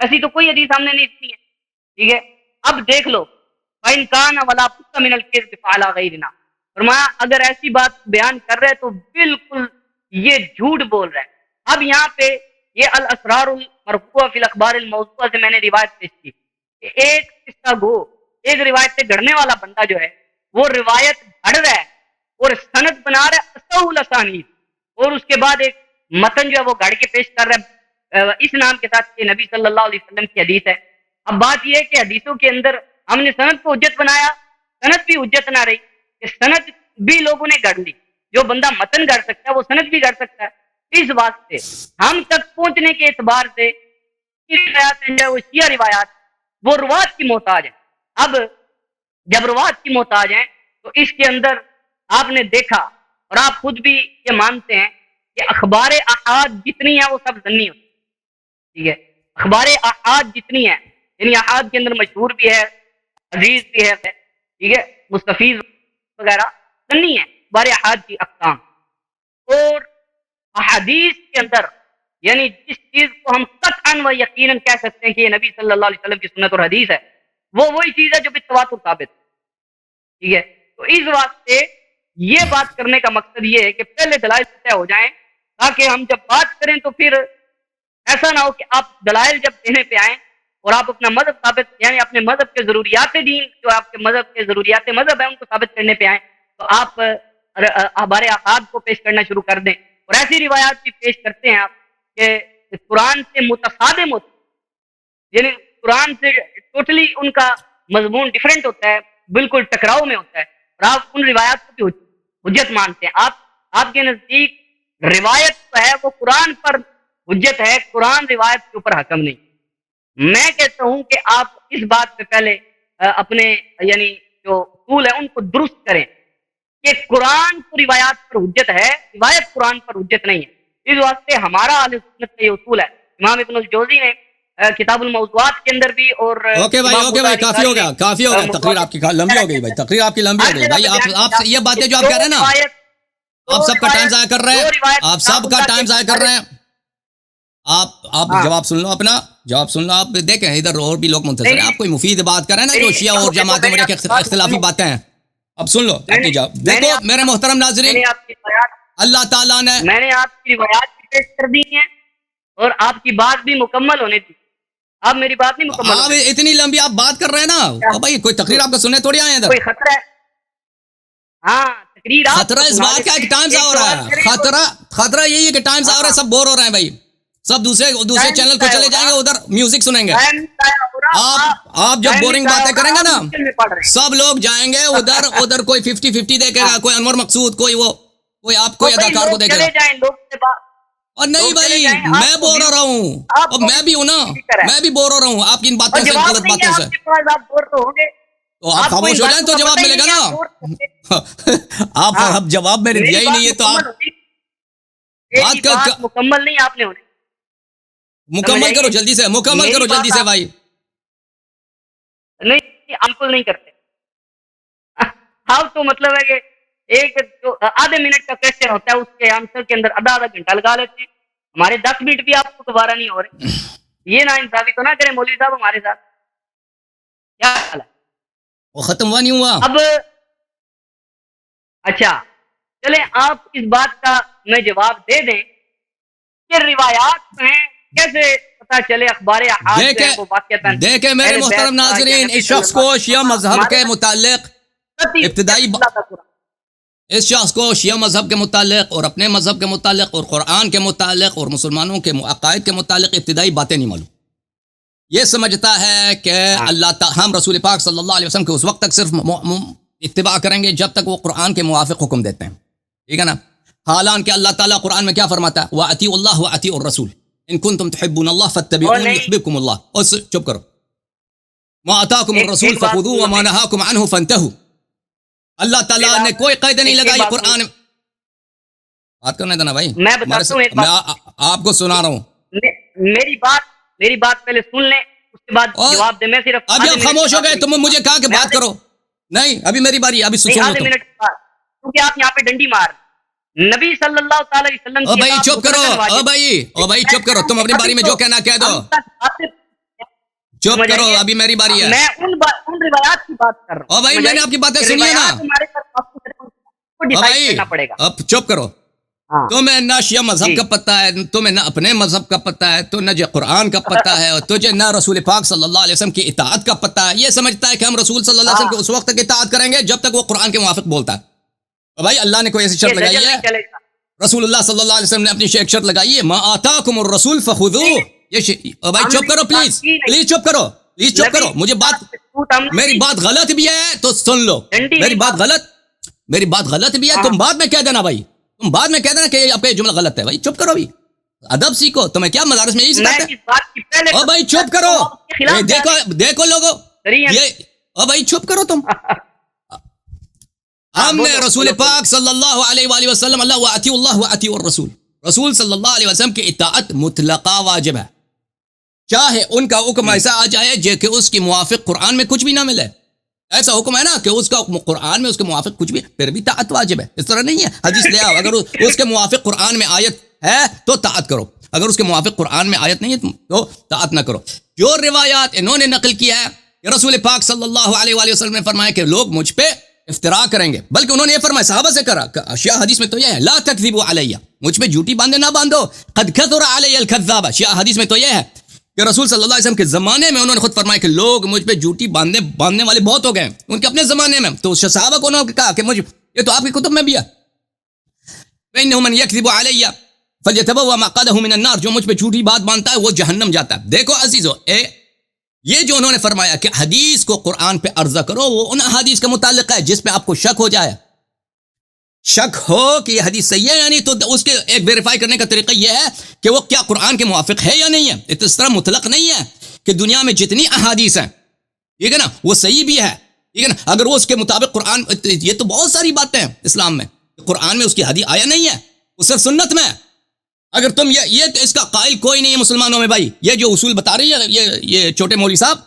ایسی تو کوئی حدیث ہم نے نہیں سنی ہے. ٹھیک ہے, اب دیکھ لو, فَإِنْ كَانَ وَلَا بُدَّ مِنَ الْكِذْبِ فَعَلَىٰ غَيْرِنَا, فرمایا اگر ایسی بات بیان کر رہے تو بالکل یہ جھوٹ بول رہے ہیں. اب یہاں پہ یہ الاسرار المرفوعہ فی الاخبار الموضوعہ سے میں نے روایت پیش کی کہ ایک قصہ گو, ایک روایت سے گھڑنے والا بندہ جو ہے وہ روایت گھڑ رہا ہے اور سند بنا رہا ہے اصول اسانید, اور اس کے بعد ایک متن جو ہے وہ گھڑ کے پیش کر رہا ہے اس نام کے ساتھ کہ نبی صلی اللہ علیہ وسلم کی حدیث ہے. اب بات یہ ہے کہ حدیثوں کے اندر ہم نے سند کو حجت بنایا, سند بھی حجت نہ رہی کہ سند بھی لوگوں نے گھڑ لی. جو بندہ متن گھڑ سکتا ہے وہ سند بھی گھڑ سکتا ہے. اس واسطے ہم تک پہنچنے کے اعتبار سے روایات ہیں جو شیعہ روایات وہ روایت کی محتاج ہیں. اب جب روایت کی محتاج ہیں تو اس کے اندر آپ نے دیکھا اور آپ خود بھی یہ مانتے ہیں کہ اخبار احاد جتنی ہیں وہ سب ظنی ہوتی ہیں. ٹھیک ہے, اخبار احاد جتنی ہیں یعنی احاد کے اندر مشہور بھی ہے, عزیز بھی ہے, ٹھیک ہے, مستفیض وغیرہ ظنی ہیں اخبار احاد کی اقسام. اور احادیث کے اندر یعنی جس چیز کو ہم قطعاً و یقیناً کہہ سکتے ہیں کہ یہ نبی صلی اللہ علیہ وسلم کی سنت اور حدیث ہے وہ وہی چیز ہے جو بالتواتر ثابت ہے. ٹھیک ہے, تو اس واسطے یہ بات کرنے کا مقصد یہ ہے کہ پہلے دلائل طے ہو جائیں تاکہ ہم جب بات کریں تو پھر ایسا نہ ہو کہ آپ دلائل جب دینے پہ آئیں اور آپ اپنا مذہب ثابت یعنی اپنے مذہب کے ضروریات دین جو آپ کے مذہب کے ضروریات مذہب ہیں ان کو ثابت کرنے پہ آئیں تو آپ ہمارے احاد کو پیش کرنا شروع کر دیں. اور ایسی روایات بھی پیش کرتے ہیں آپ کہ قرآن سے متصادم ہوتے یعنی قرآن سے ٹوٹلی ان کا مضمون ڈیفرنٹ ہوتا ہے, بالکل ٹکراؤ میں ہوتا ہے, اور آپ ان روایات کو بھی حجت مانتے ہیں. آپ کے نزدیک روایت تو ہے وہ قرآن پر حجت ہے, قرآن روایت کے اوپر حکم نہیں. میں کہتا ہوں کہ آپ اس بات پہ پہلے اپنے یعنی جو اصول ہیں ان کو درست کریں کہ قرآن کو روایات پر حجت ہے, روایت قرآن پر حجت نہیں ہے. اس واسطے ہمارا اہل سنت کا یہ اصول ہے. امام ابن الجوزی نے کتاب الموضوعات کے اندر بھی اور اوکے بھائی کافی ہو گیا تقریر آپ کی لمبی ہو گئی بھائی, تقریر آپ کی لمبی ہو گئی بھائی. آپ سے یہ باتیں جو آپ کہہ رہے ہیں نا آپ سب کا ٹائم ضائع کر رہے ہیں, آپ سب کا ٹائم ضائع کر رہے ہیں. آپ جواب سن لو, اپنا جواب سن لو. آپ دیکھیں ادھر اور بھی لوگ منتظر ہیں, آپ کوئی مفید بات کر رہے ہیں نا جو شیعہ اور جماعت میں اختلافی باتیں ہیں. اب سن لو اپنی جواب. دیکھو میرے محترم ناظرین, اللہ تعالیٰ نے میں نے آپ کی روایات بھی پیش کر دی ہیں اور آپ کی بات بھی مکمل ہونے دی. آپ میری بات نہیں مکمل آپ اتنی لمبی آپ بات کر رہے ہیں نا بھائی, کوئی تقریر آپ کو سننے تھوڑی آئے ادھر. کوئی خطرہ ہے؟ ہاں تقریر خطرہ اس بات کا کہ ٹائم ضائع ہو رہا ہے. خطرہ یہی ہے کہ ٹائم ضائع ہو رہا ہے, سب بور ہو رہے ہیں بھائی, سب دوسرے چینل کو چلے جائیں گے, ادھر میوزک سنیں گے. آپ جب بورنگ باتیں کریں گے نا سب لوگ جائیں گے ادھر کوئی 50-50 دیکھے گا, کوئی انور مقصود, کوئی آپ کوئی اداکار کو دیکھے گا. اور نہیں بھائی میں بور ہو رہا ہوں, اور میں بھی ہوں نا, میں بھی بور ہو رہا ہوں آپ کی ان باتوں سے, غلط باتوں سے. تو آپ خاموش ہو جائیں تو جواب ملے گا نا. آپ جواب میں نے دیا ہی نہیں ہے تو آپ مکمل نہیں آپ نے ہونے مکمل کرو جلدی سے, مکمل کرو جلدی سے بھائی. نہیں بالکل نہیں کرتے آپ تو مطلب ہے کہ ایک جو آدھے منٹ کا کویسچن ہوتا ہے اس کے آنسر کے اندر آدھا گھنٹہ لگا لیتے ہیں. ہمارے 10 منٹ بھی آپ کو دوبارہ نہیں ہو رہے. یہ نا انصافی تو نہ کریں مولوی صاحب ہمارے ساتھ. کیا حال ہے وہ ختم ہوا نہیں ہوا اب؟ اچھا چلیں آپ اس بات کا میں جواب دے دیں کہ روایات ہیں کیسے پتا چلے اخبار احاد وہ واقعہ. دیکھیں میرے محترم ناظرین, اس شخص کو شیعہ مذہب کے متعلق اس شخص کو شیعہ مذہب کے متعلق اور اپنے مذہب کے متعلق اور قرآن کے متعلق اور مسلمانوں کے عقائد کے متعلق ابتدائی باتیں نہیں معلوم. یہ سمجھتا ہے کہ اللہ تعالی ہم رسول پاک صلی اللہ علیہ وسلم کے اس وقت تک صرف اتباع کریں گے جب تک وہ قرآن کے موافق حکم دیتے ہیں. ٹھیک ہے نا, حالانکہ اللہ تعالیٰ قرآن میں کیا فرماتا ہے, وَأَطِيعُوا اللَّهَ وَأَطِيعُوا الرَّسُولَ إِن كُنتُمْ تُحِبُّونَ اللَّهَ فَاتَّبِعُونِي يُحْبِبْكُمُ اللَّهُ. اور چپ کرو, مَا آتَاكُمُ الرَّسُولُ فَخُذُوهُ وَمَا نَهَاكُمْ عَنْهُ فَانْتَهُوا. اللہ تعالیٰ نے کوئی قید نہیں لگائی قرآن. بات کرنے دینا بھائی, میں آپ کو سنا رہا ہوں. میری بات پہلے سن لیں اس کے بعد جواب دیں. میں صرف ابھی آپ خاموش ہو گئے, تم مجھے کہا کہ بات کرو. نہیں ابھی میری باری, ابھی سنو تم. کیونکہ آپ یہاں پہ ڈنڈی مار نبی صلی اللہ تعالی وسلم. او بھائی چپ کرو, او بھائی چپ کرو, تم اپنی باری میں جو کہنا کہہ دو. چپ کرو, ابھی میری باری ہے. میں ان روایات کی بات کر رہا ہوں. او بھائی میں نے آپ کی باتیں سنی ہے نا. بھائی اب چپ کرو. تمہیں نہ شیعہ مذہب کا پتہ ہے, تمہیں نہ اپنے مذہب کا پتہ ہے, تو نہ قرآن کا پتہ ہے, اور تجھے نہ رسول پاک صلی اللہ علیہ وسلم کی اطاعت کا پتہ ہے. یہ سمجھتا ہے کہ ہم رسول صلی اللہ علیہ وسلم کی اس وقت تک اطاعت کریں گے جب تک وہ قرآن کے موافق بولتا ہے. بھائی اللہ نے کوئی ایسی شرط لگائی ہے؟ رسول اللہ صلی اللہ علیہ وسلم نے اپنی ایک شرط لگائی ہے, ما آتاکم الرسول فخذوہ. بھائی چپ کرو پلیز, پلیز چپ کرو, پلیز چپ کرو. مجھے میری بات غلط بھی ہے تو سن لو. میری بات غلط بھی ہے, تم بعد میں کہہ دینا بھائی, تم بعد میں کہہ دینا کہ آپ کا یہ جملہ غلط ہے. بھائی چپ کرو, بھی ادب سیکھو. تمہیں کیا مدارس میں یہی سکھاتے ہیں؟ او بھائی چپ کرو, دیکھو لوگو یہ. او بھائی چپ کرو تم. ہم نے رسول پاک صلی اللہ علیہ وآلہ وسلم اللہ واطیعوا الرسول, رسول صلی اللہ علیہ وسلم کی اطاعت مطلقہ واجب ہے, چاہے ان کا حکم ایسا آ جائے جو کہ اس کے موافق قرآن میں کچھ بھی نہ ملے. ایسا حکم ہے نا کہ اس کا قرآن میں اس کے موافق کچھ بھی, پھر بھی طاعت واجب ہے. اس طرح نہیں ہے حدیث لے آؤ, اگر اس کے موافق قرآن میں آیت ہے تو طاعت کرو, اگر اس کے موافق قرآن میں آیت نہیں ہے تو طاعت نہ کرو. جو روایات انہوں نے نقل کیا ہے کہ رسول پاک صلی اللہ علیہ وآلہ وسلم نے فرمایا کہ لوگ مجھ پہ افتراء کریں گے, بلکہ انہوں نے یہ فرمایا صحابہ سے کرا, شیعہ حدیث میں تو یہ ہے لا تکذبوا علیہ, مجھ پہ جھوٹی باندھے نہ باندھو, قد کثر علی الکذاب. شیعہ حدیث میں تو یہ ہے کہ رسول صلی اللہ علیہ وسلم کے زمانے میں انہوں نے خود فرمایا کہ لوگ مجھ پہ جھوٹی باندھنے والے بہت ہو گئے ہیں ان کے اپنے زمانے میں. تو صحابہ کو انہوں نے کہا کہ مجھے, یہ تو آپ کی کتب میں بھی ہے, فإنه من يكذب علي فليتبوأ مقعده من النار, جو مجھ پہ جھوٹی بات باندھتا ہے وہ جہنم جاتا ہے. دیکھو عزیزو, یہ جو انہوں نے فرمایا کہ حدیث کو قرآن پہ عرضہ کرو, وہ ان حدیث کا متعلق ہے جس پہ آپ کو شک ہو جائے, شک ہو کہ یہ حدیث صحیح ہے یا نہیں, تو اس کے ایک ویریفائی کرنے کا طریقہ یہ ہے کہ وہ کیا قرآن کے موافق ہے یا نہیں ہے. اس طرح مطلق نہیں ہے کہ دنیا میں جتنی احادیث ہیں, ٹھیک ہے نا, وہ صحیح بھی ہے, ٹھیک ہے نا, اگر وہ اس کے مطابق قرآن, یہ تو بہت ساری باتیں ہیں اسلام میں, قرآن میں اس کی حدیث آیا نہیں ہے, وہ صرف سنت میں. اگر تم یہ اس کا قائل کوئی نہیں ہے مسلمانوں میں بھائی, یہ جو اصول بتا رہی ہے یہ چھوٹے مولوی صاحب,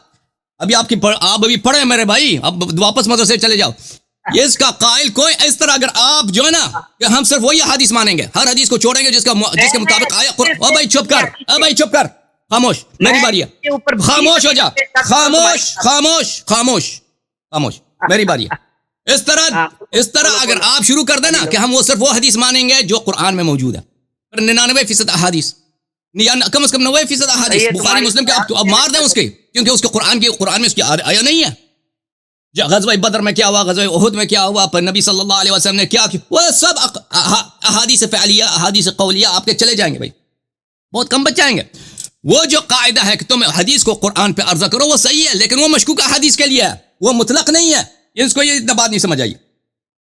ابھی آپ ابھی پڑھے میرے بھائی, اب واپس مدرسے چلے جاؤ. اس کا قائل کوئی, اس طرح اگر آپ جو ہے نا کہ ہم صرف وہی حدیث مانیں گے, ہر حدیث کو چھوڑیں گے جس کے مطابق آیا. او بھائی چپ کر, او بھائی چپ کر, خاموش, میری باری ہے, خاموش ہو جا, خاموش خاموش خاموش خاموش, میری باری ہے. اس طرح اگر آپ شروع کر دینا کہ ہم وہ صرف وہ حدیث مانیں گے جو قرآن میں موجود ہے, 99% احادیث, کم از کم 90% احادیث بخاری مسلم کے اب مار دیں اس کے, کیونکہ اس کے قرآن میں اس کی آیا نہیں ہے. غزوہ بدر میں کیا ہوا, غزوہ احد میں کیا ہوا, پر نبی صلی اللہ علیہ وسلم نے کیا, وہ سب احادیث فعلیہ, احادیث قولیہ آپ کے چلے جائیں گے بھائی, بہت کم بچ جائیں گے. وہ جو قاعدہ ہے کہ تم حدیث کو قرآن پہ عرضہ کرو وہ صحیح ہے, لیکن وہ مشکوک احادیث کے لیے ہے, وہ مطلق نہیں ہے. اس کو یہ اتنا بات نہیں سمجھ آئی.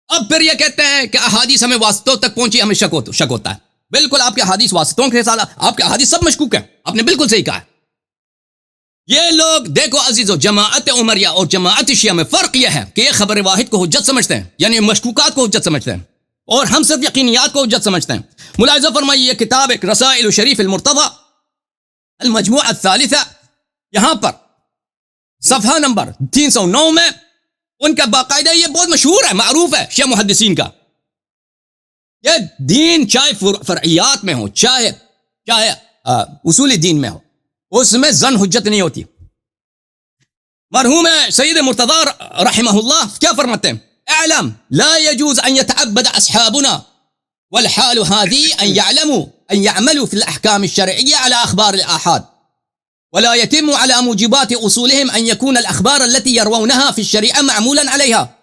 اب پھر یہ کہتے ہیں کہ احادیث ہمیں واسطوں تک پہنچی, ہمیں شک ہوتا ہے. بالکل آپ کے حدیث واسطوں کے ساتھ, آپ کے حدیث سب مشکوک ہیں, آپ نے بالکل صحیح کہا ہے. یہ لوگ دیکھو عزیزو, جماعت عمریہ اور جماعت شیعہ میں فرق یہ ہے کہ یہ خبر واحد کو حجت سمجھتے ہیں, یعنی مشکوکات کو حجت سمجھتے ہیں, اور ہم صرف یقینیات کو حجت سمجھتے ہیں. ملاحظہ فرمائیے یہ کتاب ایک رسائل شریف المرتضی المجموعہ الثالثہ, یہاں پر صفحہ نمبر 309 میں ان کا باقاعدہ, یہ بہت مشہور ہے, معروف ہے شیعہ محدثین کا, یہ دین چاہے فرعیات میں ہو چاہے اصول دین میں ہو, اس میں زن حجت نہیں ہوتی. مرحوم سید مرتضی رحمہ اللہ کیا فرماتے ہیں, اعلم لا يجوز ان يتعبد اصحابنا والحال هذه ان يعملوا في الاحكام الشرعيه على اخبار الاحاد, ولا يتم على موجبات اصولهم ان يكون الاخبار التي يروونها في الشريعه معمولا عليها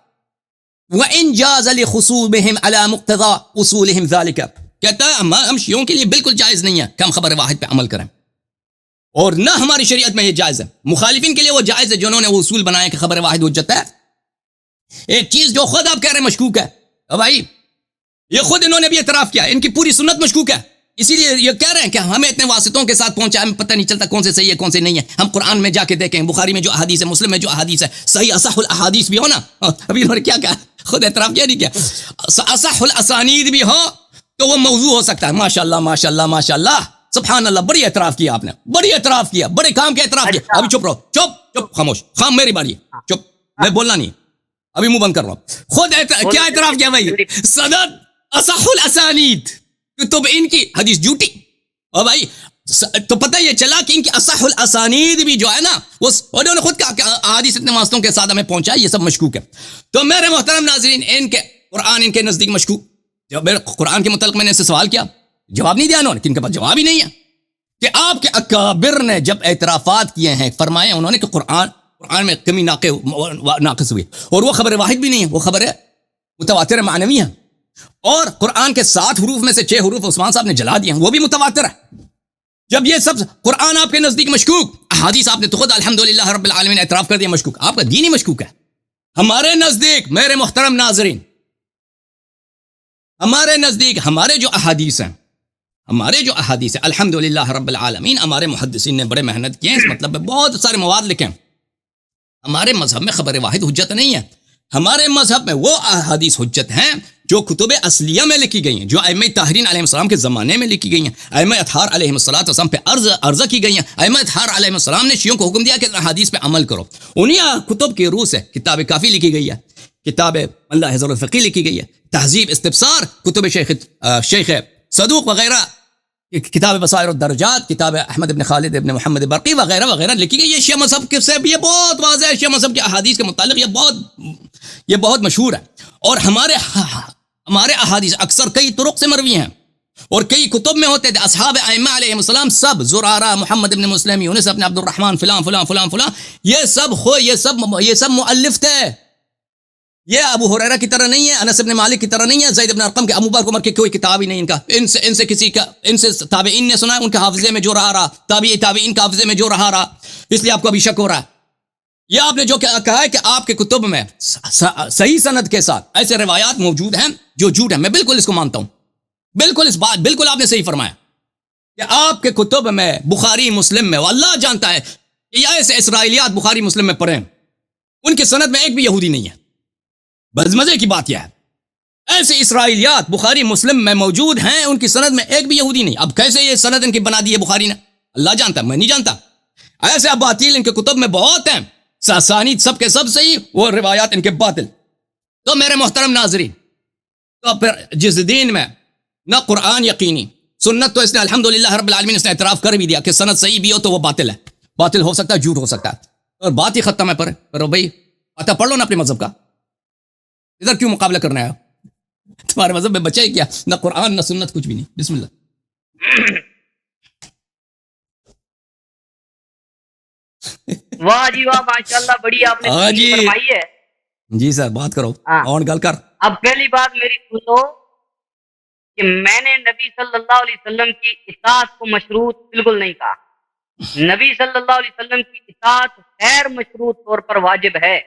وان جاز لخصومهم على مقتضى اصولهم ذلك. کہتا ہے ہم شیعوں کے لیے بالکل جائز نہیں ہے کہ ہم خبر واحد پہ عمل کریں, اور نہ ہماری شریعت میں یہ جائز ہے. مخالفین کے لیے وہ جائز ہے جنہوں نے وہ اصول بنائے کہ خبر واحد حجت ہے. ایک چیز جو خود آپ کہہ رہے ہیں مشکوک ہے, بھائی یہ خود انہوں نے بھی اعتراف کیا, ان کی پوری سنت مشکوک ہے, اسی لیے یہ کہہ رہے ہیں کہ ہمیں اتنے واسطوں کے ساتھ پہنچا, ہمیں پتہ نہیں چلتا کون سے صحیح ہے کون سے نہیں ہے. ہم قرآن میں جا کے دیکھیں, بخاری میں جو احادیث ہے, مسلم میں جو احادیث ہے, صحیح اصح الاحادیث بھی ہو نا, ابھی انہوں نے کیا کہا, خود اعتراف کیا نہیں کیا, اصح الاسانید بھی ہو تو وہ موضوع ہو سکتا ہے. ماشاءاللہ ماشاءاللہ ماشاءاللہ, سبحان اللہ, بڑی اعتراف کیا آپ نے, بڑی اعتراف کیا, بڑے کام کے اعتراف کیا. ابھی چپ رہو, چپ خاموش, میری باری, چپ, میں بولنا نہیں, ابھی منہ بند کر رہا ہوں. خود کیا اعتراف کیا بھائی, سند اصح الاسانید, تو ان کی حدیث جھوٹی, اور بھائی تو پتہ یہ چلا کہ ان کی اصح الاسانید بھی جو ہے نا وہ انہوں نے خود کہا کہ احادیث اتنے واسطوں کے ساتھ ہمیں پہنچا یہ سب مشکوک ہے. تو میرے محترم ناظرین ان کے قرآن ان کے نزدیک مشکوک. جب میرے قرآن کے متعلق میں نے ان سے سوال کیا جواب نہیں دیا انہوں نے, کہ ان کے پاس جواب ہی نہیں ہے. کہ آپ کے اکابر نے جب اعترافات کیے ہیں فرمائے انہوں نے کہ قرآن میں کمی ناقص ہوئی, اور وہ خبر واحد بھی نہیں ہے, وہ خبر متواتر معنوی ہے. اور قرآن کے 7 حروف میں سے 6 حروف عثمان صاحب نے جلا دیے ہیں, وہ بھی متواتر ہے. جب یہ سب قرآن آپ کے نزدیک مشکوک, احادیث آپ نے تو خود الحمدللہ رب العالمین اعتراف کر دیا مشکوک, آپ کا دین ہی مشکوک ہے. ہمارے نزدیک میرے محترم ناظرین, ہمارے نزدیک ہمارے جو احادیث ہیں الحمدللہ رب العالمین, ہمارے محدثین نے بڑے محنت کیے ہیں, اس مطلب میں بہت سارے مواد لکھے ہیں. ہمارے مذہب میں خبر واحد حجت نہیں ہے. ہمارے مذہب میں وہ احادیث حجت ہیں جو کتب اصلیہ میں لکھی گئی ہیں, جو ائمہ طاہرین علیہ السلام کے زمانے میں لکھی گئی ہیں, ائمہ اطہار علیہ السلام پہ عرضہ کی گئی ہیں. ائمہ اطہار علیہ السلام نے شیعوں کو حکم دیا کہ احادیث پہ عمل کرو. انہی کتب کی روح سے کتاب کافی لکھی گئی ہے, کتاب اللہ حضر الفقی لکھی گئی ہے, تہذیب استبصار کتب شیخ صدوق وغیرہ, کتاب بصائر الدرجات, کتاب احمد ابن خالد ابن محمد برقی وغیرہ وغیرہ لکھی گئی. یہ شیعہ مذہب کے سے یہ بہت واضح ہے, شیعہ مذہب کے احادیث کے متعلق یہ بہت مشہور ہے. اور ہمارے احادیث اکثر کئی طرق سے مروی ہیں اور کئی کتب میں ہوتے تھے. اصحاب ائمہ علیہ السلام سب, زرارہ, محمد ابن مسلم, یونس ابن عبد الرحمن, فلان فلان فلان فلان, یہ سب مؤلف تھے. یہ ابو ہریرہ کی طرح نہیں ہے, انس ابن مالک کی طرح نہیں ہے, زید ابن ارقم کے, ابو بکر عمر کی کوئی کتاب ہی نہیں ان کا. ان سے تابعین نے سنا ہے, ان کے حافظے میں جو رہا تابعین کے حافظے میں جو رہا, اس لیے آپ کو ابھی شک ہو رہا ہے. یہ آپ نے جو کہا ہے کہ آپ کے کتب میں صحیح سند کے ساتھ ایسے روایات موجود ہیں جو جھوٹ ہیں, میں بالکل اس کو مانتا ہوں. بالکل آپ نے صحیح فرمایا کہ آپ کے کتب میں بخاری مسلم میں, اللہ جانتا ہے کہ یہ ایسے اسرائیلیات بخاری مسلم میں پڑھیں, ان کی سند میں ایک بھی یہودی نہیں ہے. بس مزے کی بات یہ ہے, ایسے اسرائیلیات بخاری مسلم میں موجود ہیں, ان کی سند میں ایک بھی یہودی نہیں. اب کیسے یہ سند ان کی بنا دی ہے بخاری نے, اللہ جانتا ہے, میں نہیں جانتا. ایسے اباطیل ان کے کتب میں بہت ہیں, ساسانید سب کے سب صحیح, وہ روایات ان کے باطل. تو میرے محترم ناظرین, تو پھر جس دین میں نہ قرآن یقینی, سنت تو اس نے الحمدللہ رب العالمین اس نے اعتراف کر بھی دیا کہ سند صحیح بھی ہو تو وہ باطل ہے, باطل ہو سکتا ہے, جھوٹ ہو سکتا ہے, اور بات ہی ختم ہے. پر بھائی پتہ پڑھ لو نا اپنے مذہب کا, ادھر کیوں مقابلہ کرنا ہے؟ تمہارے مذہب میں بچے کیا, نہ قرآن نہ سنت, کچھ بھی نہیں. بسم اللہ. واہ جی واہ, ماشاءاللہ, بڑی آپ نے فرمائی ہے. جی سر, بات کرو اور گل کر. اب پہلی بات میری سنو کہ میں نے نبی صلی اللہ علیہ وسلم کی اطاعت کو مشروط بالکل نہیں کہا. نبی صلی اللہ علیہ وسلم کی اطاعت غیر مشروط طور پر واجب ہے,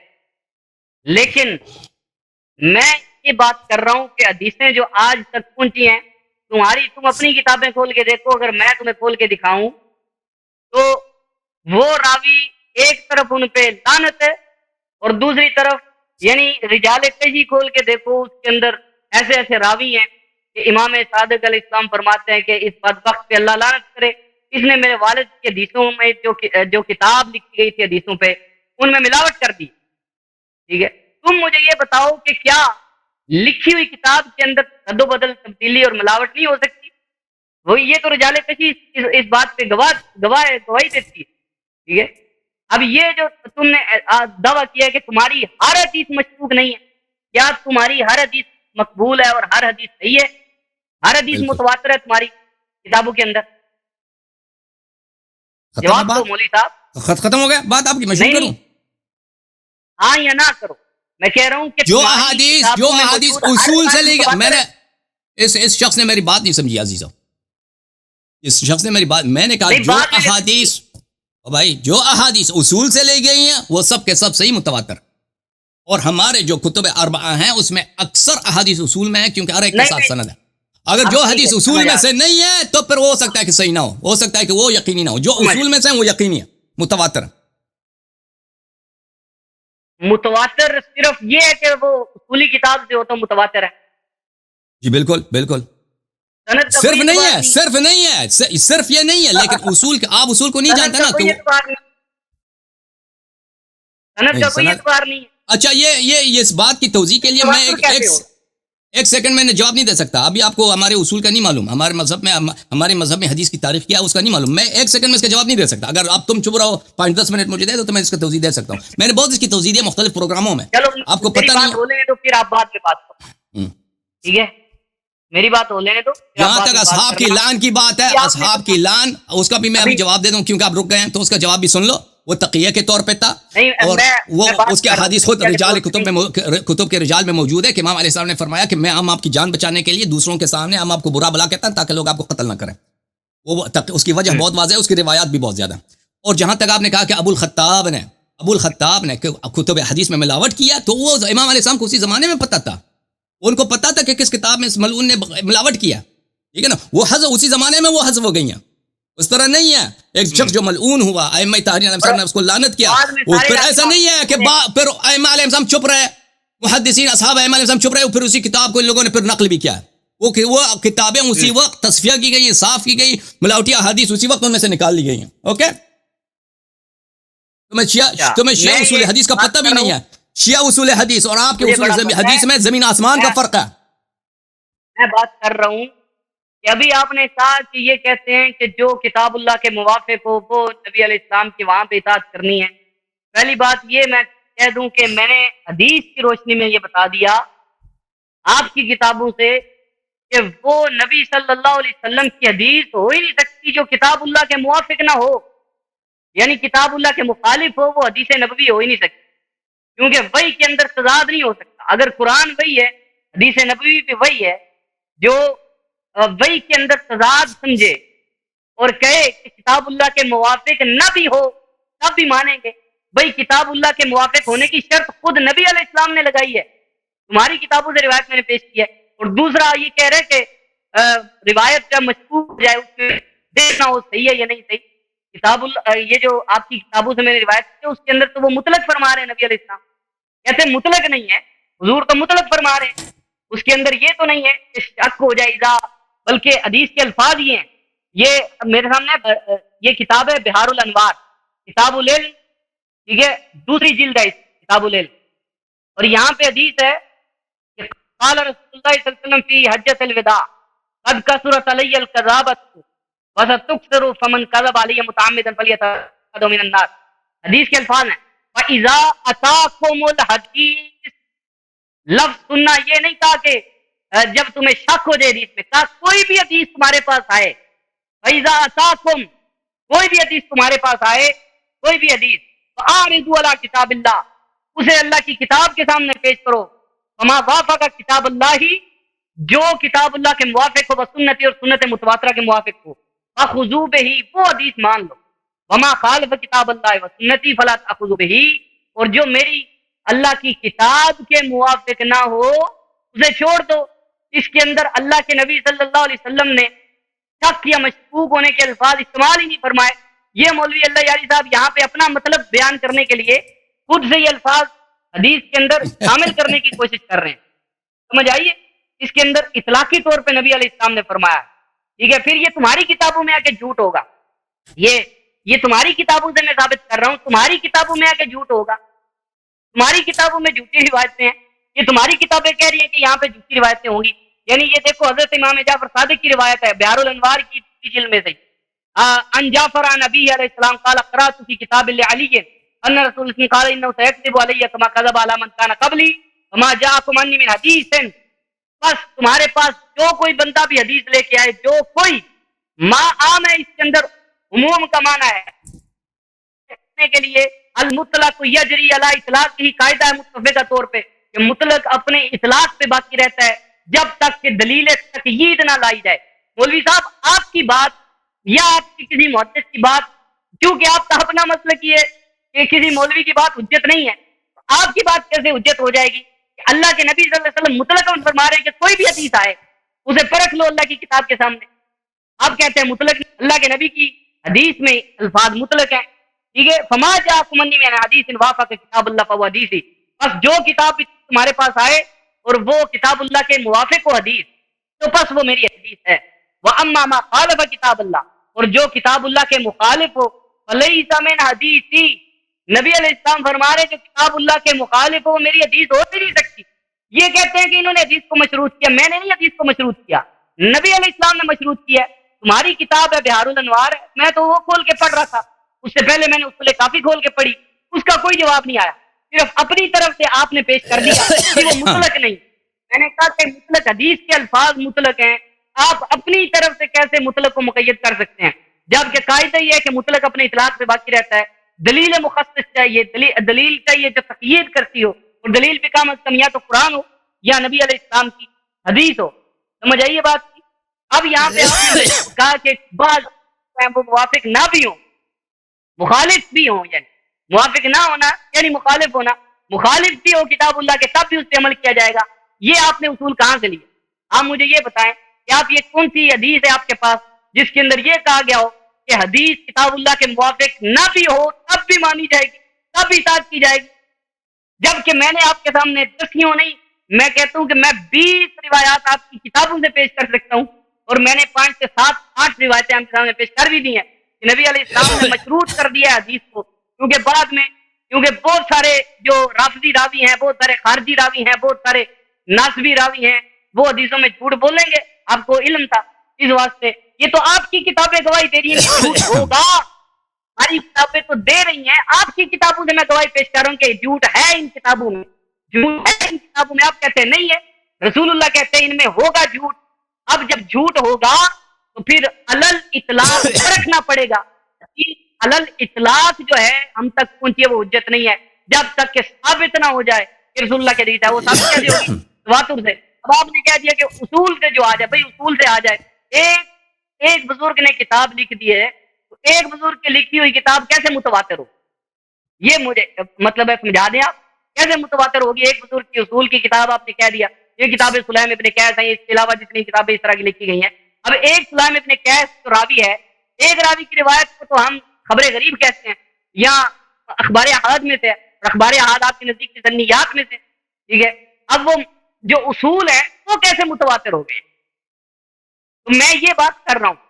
لیکن میں یہ بات کر رہا ہوں کہ حدیثیں جو آج تک پہنچی ہیں, تم اپنی کتابیں کھول کے دیکھو, اگر میں تمہیں کھول کے دکھاؤں تو وہ راوی ایک طرف ان پہ لعنت ہے, اور دوسری طرف یعنی رجال کشی کھول کے دیکھو, اس کے اندر ایسے ایسے راوی ہیں کہ امام صادق علیہ السلام فرماتے ہیں کہ اس بدبخت پہ اللہ لعنت کرے, اس نے میرے والد کی حدیثوں میں جو کتاب لکھی گئی تھی حدیثوں پہ, ان میں ملاوٹ کر دی. ٹھیک ہے, تم مجھے یہ بتاؤ کہ کیا لکھی ہوئی کتاب کے اندر رد و بدل, تبدیلی اور ملاوٹ نہیں ہو سکتی؟ وہی یہ تو رجال کشی اس بات پہ گواہی دیتی ہے. ٹھیک ہے, اب یہ جو تم نے دعویٰ کیا ہے کہ تمہاری ہر حدیث مشکوک نہیں ہے, کیا تمہاری ہر حدیث مقبول ہے اور ہر حدیث صحیح ہے؟ ہر حدیث متواتر ہے تمہاری کتابوں کے اندر؟ جواب دو مولوی صاحب. ختم ہو گیا بات آپ کی, میں شروع کروں؟ ہاں یا نہ کرو. میں کہہ رہا ہوں کہ جو احادیث اصول سے لے گا, میں نے اس شخص نے میری بات نہیں سمجھی عزیزو, اس شخص نے میری بات, میں نے کہا جو احادیث, بھائی جو احادیث اصول سے لے گئی ہیں وہ سب کے سب صحیح متواتر, اور ہمارے جو کتب اربعہ ہیں اس میں اکثر احادیث اصول میں ہے, کیونکہ ہر ایک کے ساتھ سند ہے. اگر جو حدیث اصول میں سے نہیں ہے تو پھر وہ ہو سکتا ہے کہ صحیح نہ ہو سکتا ہے کہ وہ یقینی نہ ہو. جو اصول میں سے ہیں وہ یقینی ہے, متواتر. متواتر صرف یہ ہے کہ وہ اصولی کتاب سے ہو تو متواتر ہے. جی بالکل بالکل, صرف نہیں ہے, صرف یہ نہیں ہے, لیکن اصول کے, آپ اصول کو نہیں جانتے نا کہ سند کا کوئی اعتبار نہیں ہے. اچھا, یہ اس بات کی توضیح کے لیے میں ایک سیکنڈ میں جواب نہیں دے سکتا. ابھی آپ کو ہمارے اصول کا نہیں معلوم, ہمارے مذہب میں حدیث کی تاریخ کیا ہے اس کا نہیں معلوم. میں ایک سیکنڈ میں اس کا جواب نہیں دے سکتا. اگر آپ تم چپ رہو 5-10 منٹ مجھے دے دو تو میں اس کا توضیح دے سکتا ہوں. میں نے بہت اس کی توضیح دی مختلف پروگراموں میں. آپ کو پتہ نہیں بولیں تو پھر آپ بعد میں بات کرو, ٹھیک ہے؟ میری بات ہو لینے تو. جہاں تک اصحاب کی لعن کی بات ہے, اصحاب کی لعن اس کا بھی میں ابھی جواب دے دوں کیونکہ آپ رک گئے ہیں, تو اس کا جواب بھی سن لو. وہ تقیہ کے طور پہ تھا, اور وہ اس کے حدیث خود رجال کتب کے رجال میں موجود ہے کہ امام علیہ السلام نے فرمایا کہ میں ہم آپ کی جان بچانے کے لیے دوسروں کے سامنے ہم آپ کو برا بلا کہتا ہیں تاکہ لوگ آپ کو قتل نہ کریں. وہ اس کی وجہ بہت واضح ہے, اس کی روایات بھی بہت زیادہ. اور جہاں تک آپ نے کہا کہ ابو الخطاب نے کتب حدیث میں ملاوٹ کیا, تو وہ امام علیہ السلام کو اسی زمانے میں پتہ تھا. ان کو پتا تھا کہ کس کتاب میں اس ملعون نے ملاوٹ کیا, ٹھیک ہے نا. وہ حذف اسی زمانے میں وہ حذف ہو گئی ہیں. اس طرح نہیں ہے ایک شخص جو ملعون ہوا, ائمہ طاہرین علیہ السلام نے اس کو لعنت کیا, وہ پھر ایسا نہیں ہے کہ پھر ائمہ علیہ السلام چپ رہے, محدثین اصحاب ائمہ علیہ السلام چپ رہے, پھر اسی کتاب کو ان لوگوں نے پھر نقل بھی کیا. وہ کتابیں اسی وقت تصفیہ کی گئی, صاف کی گئی, ملاوٹی احادیث اسی وقت ان میں سے نکال لی گئی ہیں. اوکے, تمہیں شیعہ اصول حدیث کا پتہ بھی نہیں ہے. شیعہ اصول حدیث اور آپ کے اصول حدیث میں زمین آسمان کا فرق ہے. میں بات کر رہا ہوں کہ ابھی آپ نے کہا کہ یہ کہتے ہیں کہ جو کتاب اللہ کے موافق ہو وہ نبی علیہ السلام کی وہاں پہ اطاعت کرنی ہے. پہلی بات یہ میں کہہ دوں کہ میں نے حدیث کی روشنی میں یہ بتا دیا آپ کی کتابوں سے کہ وہ نبی صلی اللہ علیہ وسلم کی حدیث ہو ہی نہیں سکتی جو کتاب اللہ کے موافق نہ ہو, یعنی کتاب اللہ کے مخالف ہو, وہ حدیث نبوی ہو ہی نہیں سکتی, کیونکہ وحی کے اندر تضاد نہیں ہو سکتا. اگر قرآن وحی ہے, حدیث نبوی بھی وحی ہے, جو وحی کے اندر تضاد سمجھے اور کہے کہ کتاب اللہ کے موافق نہ بھی ہو تب بھی مانیں گے. بھائی کتاب اللہ کے موافق ہونے کی شرط خود نبی علیہ السلام نے لگائی ہے, تمہاری کتابوں سے روایت میں نے پیش کی ہے. اور دوسرا یہ کہہ رہے کہ روایت کا مشکوک ہو جائے, اس میں دیکھنا ہو صحیح ہے یا نہیں صحیح. کتاب اللہ یہ جو آپ کی کتابوں سے میں نے روایت کی اس کے اندر تو وہ مطلق فرما رہے ہیں نبی علیہ السلام, کہتے ہیں مطلق نہیں ہے, حضور تو مطلق فرما رہے ہیں. اس کے اندر یہ تو نہیں ہے کہ شک ہو جائے گا, بلکہ حدیث کے الفاظ یہ ہیں. یہ میرے سامنے یہ کتاب ہے بہار الانوار, کتاب العلم, ٹھیک ہے, دوسری جلد ہے کتاب العلم, اور یہاں پہ حدیث ہے کہ قال رسول اللہ صلی اللہ علیہ وسلم فی حجۃ الوداع قد کثرت علی الکذابۃ وستکثر فمن کذب علی متعمدا فلیتعد من النار. حدیث کے الفاظ ہیں فاذا اتاکم الحدیث, لفظ سننا یہ نہیں کہا کہ جب تمہیں شک ہو جائے حدیث میں, کہا کوئی بھی حدیث تمہارے پاس آئے, فاذا اتاکم, کوئی بھی حدیث تمہارے پاس آئے, کوئی بھی حدیث, فاعرضوا علی کتاب اللہ, اسے اللہ کی کتاب کے سامنے پیش کرو. فما وافق کتاب اللہ, جو کتاب اللہ کے موافق ہو, سنتی اور سنت متواترہ کے موافق ہو, فخذوا بہ, وہ حدیث مان لو. وما خالف کتاب اللہ و سنتی فلا تاخذوا بہ, اور جو میری اللہ کی کتاب کے موافق نہ ہو اسے چھوڑ دو. اس کے اندر اللہ کے نبی صلی اللہ علیہ وسلم نے شک یا مشکوک ہونے کے الفاظ استعمال ہی نہیں فرمائے. یہ مولوی اللہ یاری صاحب یہاں پہ اپنا مطلب بیان کرنے کے لیے خود سے یہ الفاظ حدیث کے اندر شامل کرنے کی کوشش کر رہے ہیں. سمجھ آئیے, اس کے اندر اطلاقی طور پہ نبی علیہ السلام نے فرمایا, ٹھیک ہے. پھر یہ تمہاری کتابوں میں آ کے جھوٹ ہوگا, یہ تمہاری کتابوں سے میں ثابت کر رہا ہوں, تمہاری کتابوں میں آ کے جھوٹ ہوگا. تمہاری کتابوں میں جھوٹی روایتیں ہیں, یہ تمہاری کتابیں کہہ رہی ہیں کہ یہاں پہ جھوٹی روایتیں ہوں گی. یعنی یہ دیکھو حضرت امام جعفر صادق کی روایت ہے بہار الانوار کی جلد میں سے, ان جعفر عن نبی علیہ السلام قال قرات فی کتاب علی ان رسول اللہ قال انه سيكتب علی كما كذب على من كان قبلی وما جاءكم عني من حدیث. بس تمہارے پاس جو کوئی بندہ بھی حدیث لے کے آئے, جو کوئی, ما عام ہے, اس کے اندر عموم کا معنی ہے کے لیے, المطلق یجری علی اطلاق ہی قاعدہ ہے متفقہ طور پہ کہ مطلق اپنے اطلاق پہ باقی رہتا ہے جب تک کہ دلیل تقیید نہ لائی جائے. مولوی صاحب آپ کی بات یا آپ کی کسی محدث کی بات, کیونکہ آپ کا اپنا مسلک یہ ہے کہ کسی مولوی کی بات حجت نہیں ہے, آپ کی بات کیسے حجت ہو جائے گی کہ اللہ کے نبی صلی اللہ علیہ وسلم مطلق فرما رہے ہیں کہ کوئی بھی حدیث آئے اسے پرکھ لو اللہ کی کتاب کے سامنے. آپ کہتے ہیں مطلق, اللہ کے نبی کی حدیث میں الفاظ مطلق ہیں, ٹھیک ہے. فما جاءکم عنی من حدیث وافق کتاب اللہ فهو حدیث, بس جو کتاب تمہارے پاس آئے اور وہ کتاب اللہ کے موافق و حدیث, تو بس وہ میری حدیث ہے. واما ما خالف کتاب اللہ, اور جو کتاب اللہ کے مخالف ہو, فلیس من حدیثی, نبی علیہ السلام فرما رہے جو کتاب اللہ کے مخالف ہو وہ میری حدیث ہو ہی نہیں سکتی. یہ کہتے ہیں کہ انہوں نے حدیث کو مشروط کیا. میں نے نہیں حدیث کو مشروط کیا, نبی علیہ السلام نے مشروط کیا ہے. تمہاری کتاب ہے بہار الانوار, میں تو وہ کھول کے پڑھ رہا تھا, اس سے پہلے میں نے اصول کافی کھول کے پڑھی, اس کا کوئی جواب نہیں آیا, صرف اپنی طرف سے آپ نے پیش کر دیا کہ وہ مطلق نہیں. میں نے کہا کہ مطلق حدیث کے الفاظ مطلق ہیں, آپ اپنی طرف سے کیسے مطلق کو مقید کر سکتے ہیں, جبکہ قاعدہ یہ ہے کہ مطلق اپنے اطلاق سے باقی رہتا ہے. دلیل مخصص چاہیے, دلیل چاہیے جو تقیید کرتی ہو, اور دلیل بھی کم از کم یا تو قرآن ہو یا نبی علیہ السلام کی حدیث ہو. سمجھ آئیے بات کی. اب یہاں پہ آپ نے کہا کہ بعض وہ موافق نہ بھی ہوں, مخالف بھی ہوں, یعنی موافق نہ ہونا یعنی مخالف ہونا, مخالف بھی ہو کتاب اللہ کے تب بھی اس پہ عمل کیا جائے گا. یہ آپ نے اصول کہاں سے لیے؟ آپ مجھے یہ بتائیں کہ آپ یہ کون سی حدیث ہے آپ کے پاس جس کے اندر یہ کہا گیا ہو کہ حدیث کتاب اللہ کے موافق نہ بھی ہو تب بھی مانی جائے گی, تب بھی اطاعت کی جائے گی. جبکہ میں نے آپ کے سامنے 10 نہیں, میں کہتا ہوں کہ میں 20 روایات آپ کی کتابوں سے پیش کر سکتا ہوں, اور میں نے 5 سے 7 8 روایتیں آپ کے سامنے پیش کر بھی دی ہیں کہ نبی علیہ السلام نے مشروط کر دیا ہے حدیث کو, کیونکہ بعد میں بہت سارے جو رافضی راوی ہیں, بہت سارے خارجی راوی ہیں, بہت سارے ناسبی راوی ہیں, وہ حدیثوں میں جھوٹ بولیں گے. آپ کو علم تھا اس واسطے. یہ تو آپ کی کتابیں گواہی دے رہی ہیں کہ جھوٹ ہوگا, ہماری کتابیں تو دے رہی ہیں, آپ کی کتابوں سے میں گواہی پیش کر رہا ہوں کہ جھوٹ ہے ان کتابوں میں, جھوٹ ہے ان کتابوں میں. آپ کہتے ہیں نہیں ہے, رسول اللہ کہتے ہیں ان میں ہوگا جھوٹ. اب جب جھوٹ ہوگا تو پھر علل اطلاق رکھنا پڑے گا. علل اطلاق جو ہے ہم تک پہنچی وہ حجت نہیں ہے جب تک کہ ثابت نہ ہو جائے کہ رسول اللہ کے حدیث ہے. وہ ثابت کیسے ہوگی؟ تواتر سے. اب آپ نے کہہ دیا کہ اصول سے جو آ جائے, بھائی اصول سے آ جائے. ایک بزرگ نے کتاب لکھ دی ہے, تو ایک بزرگ کی لکھی ہوئی کتاب کیسے متواتر ہو؟ یہ مجھے مطلب ہے سمجھا دیں آپ, کیسے متواتر ہوگی؟ ایک بزرگ کی اصول کی کتاب آپ نے کہہ دیا, یہ کتاب سلیم ابن قیس ہیں, اس کے علاوہ جتنی کتابیں اس طرح کی لکھی گئی ہیں. اب ایک سلیم ابن قیس تو راوی ہے, ایک راوی کی روایت کو تو ہم خبر غریب کہتے ہیں یا اخبار احاد میں سے, اور اخبار احاد آپ کے نزدیک سنیات میں سے, ٹھیک ہے. اب وہ جو اصول ہے وہ کیسے متواتر ہو گئے؟ تو میں یہ بات کر رہا ہوں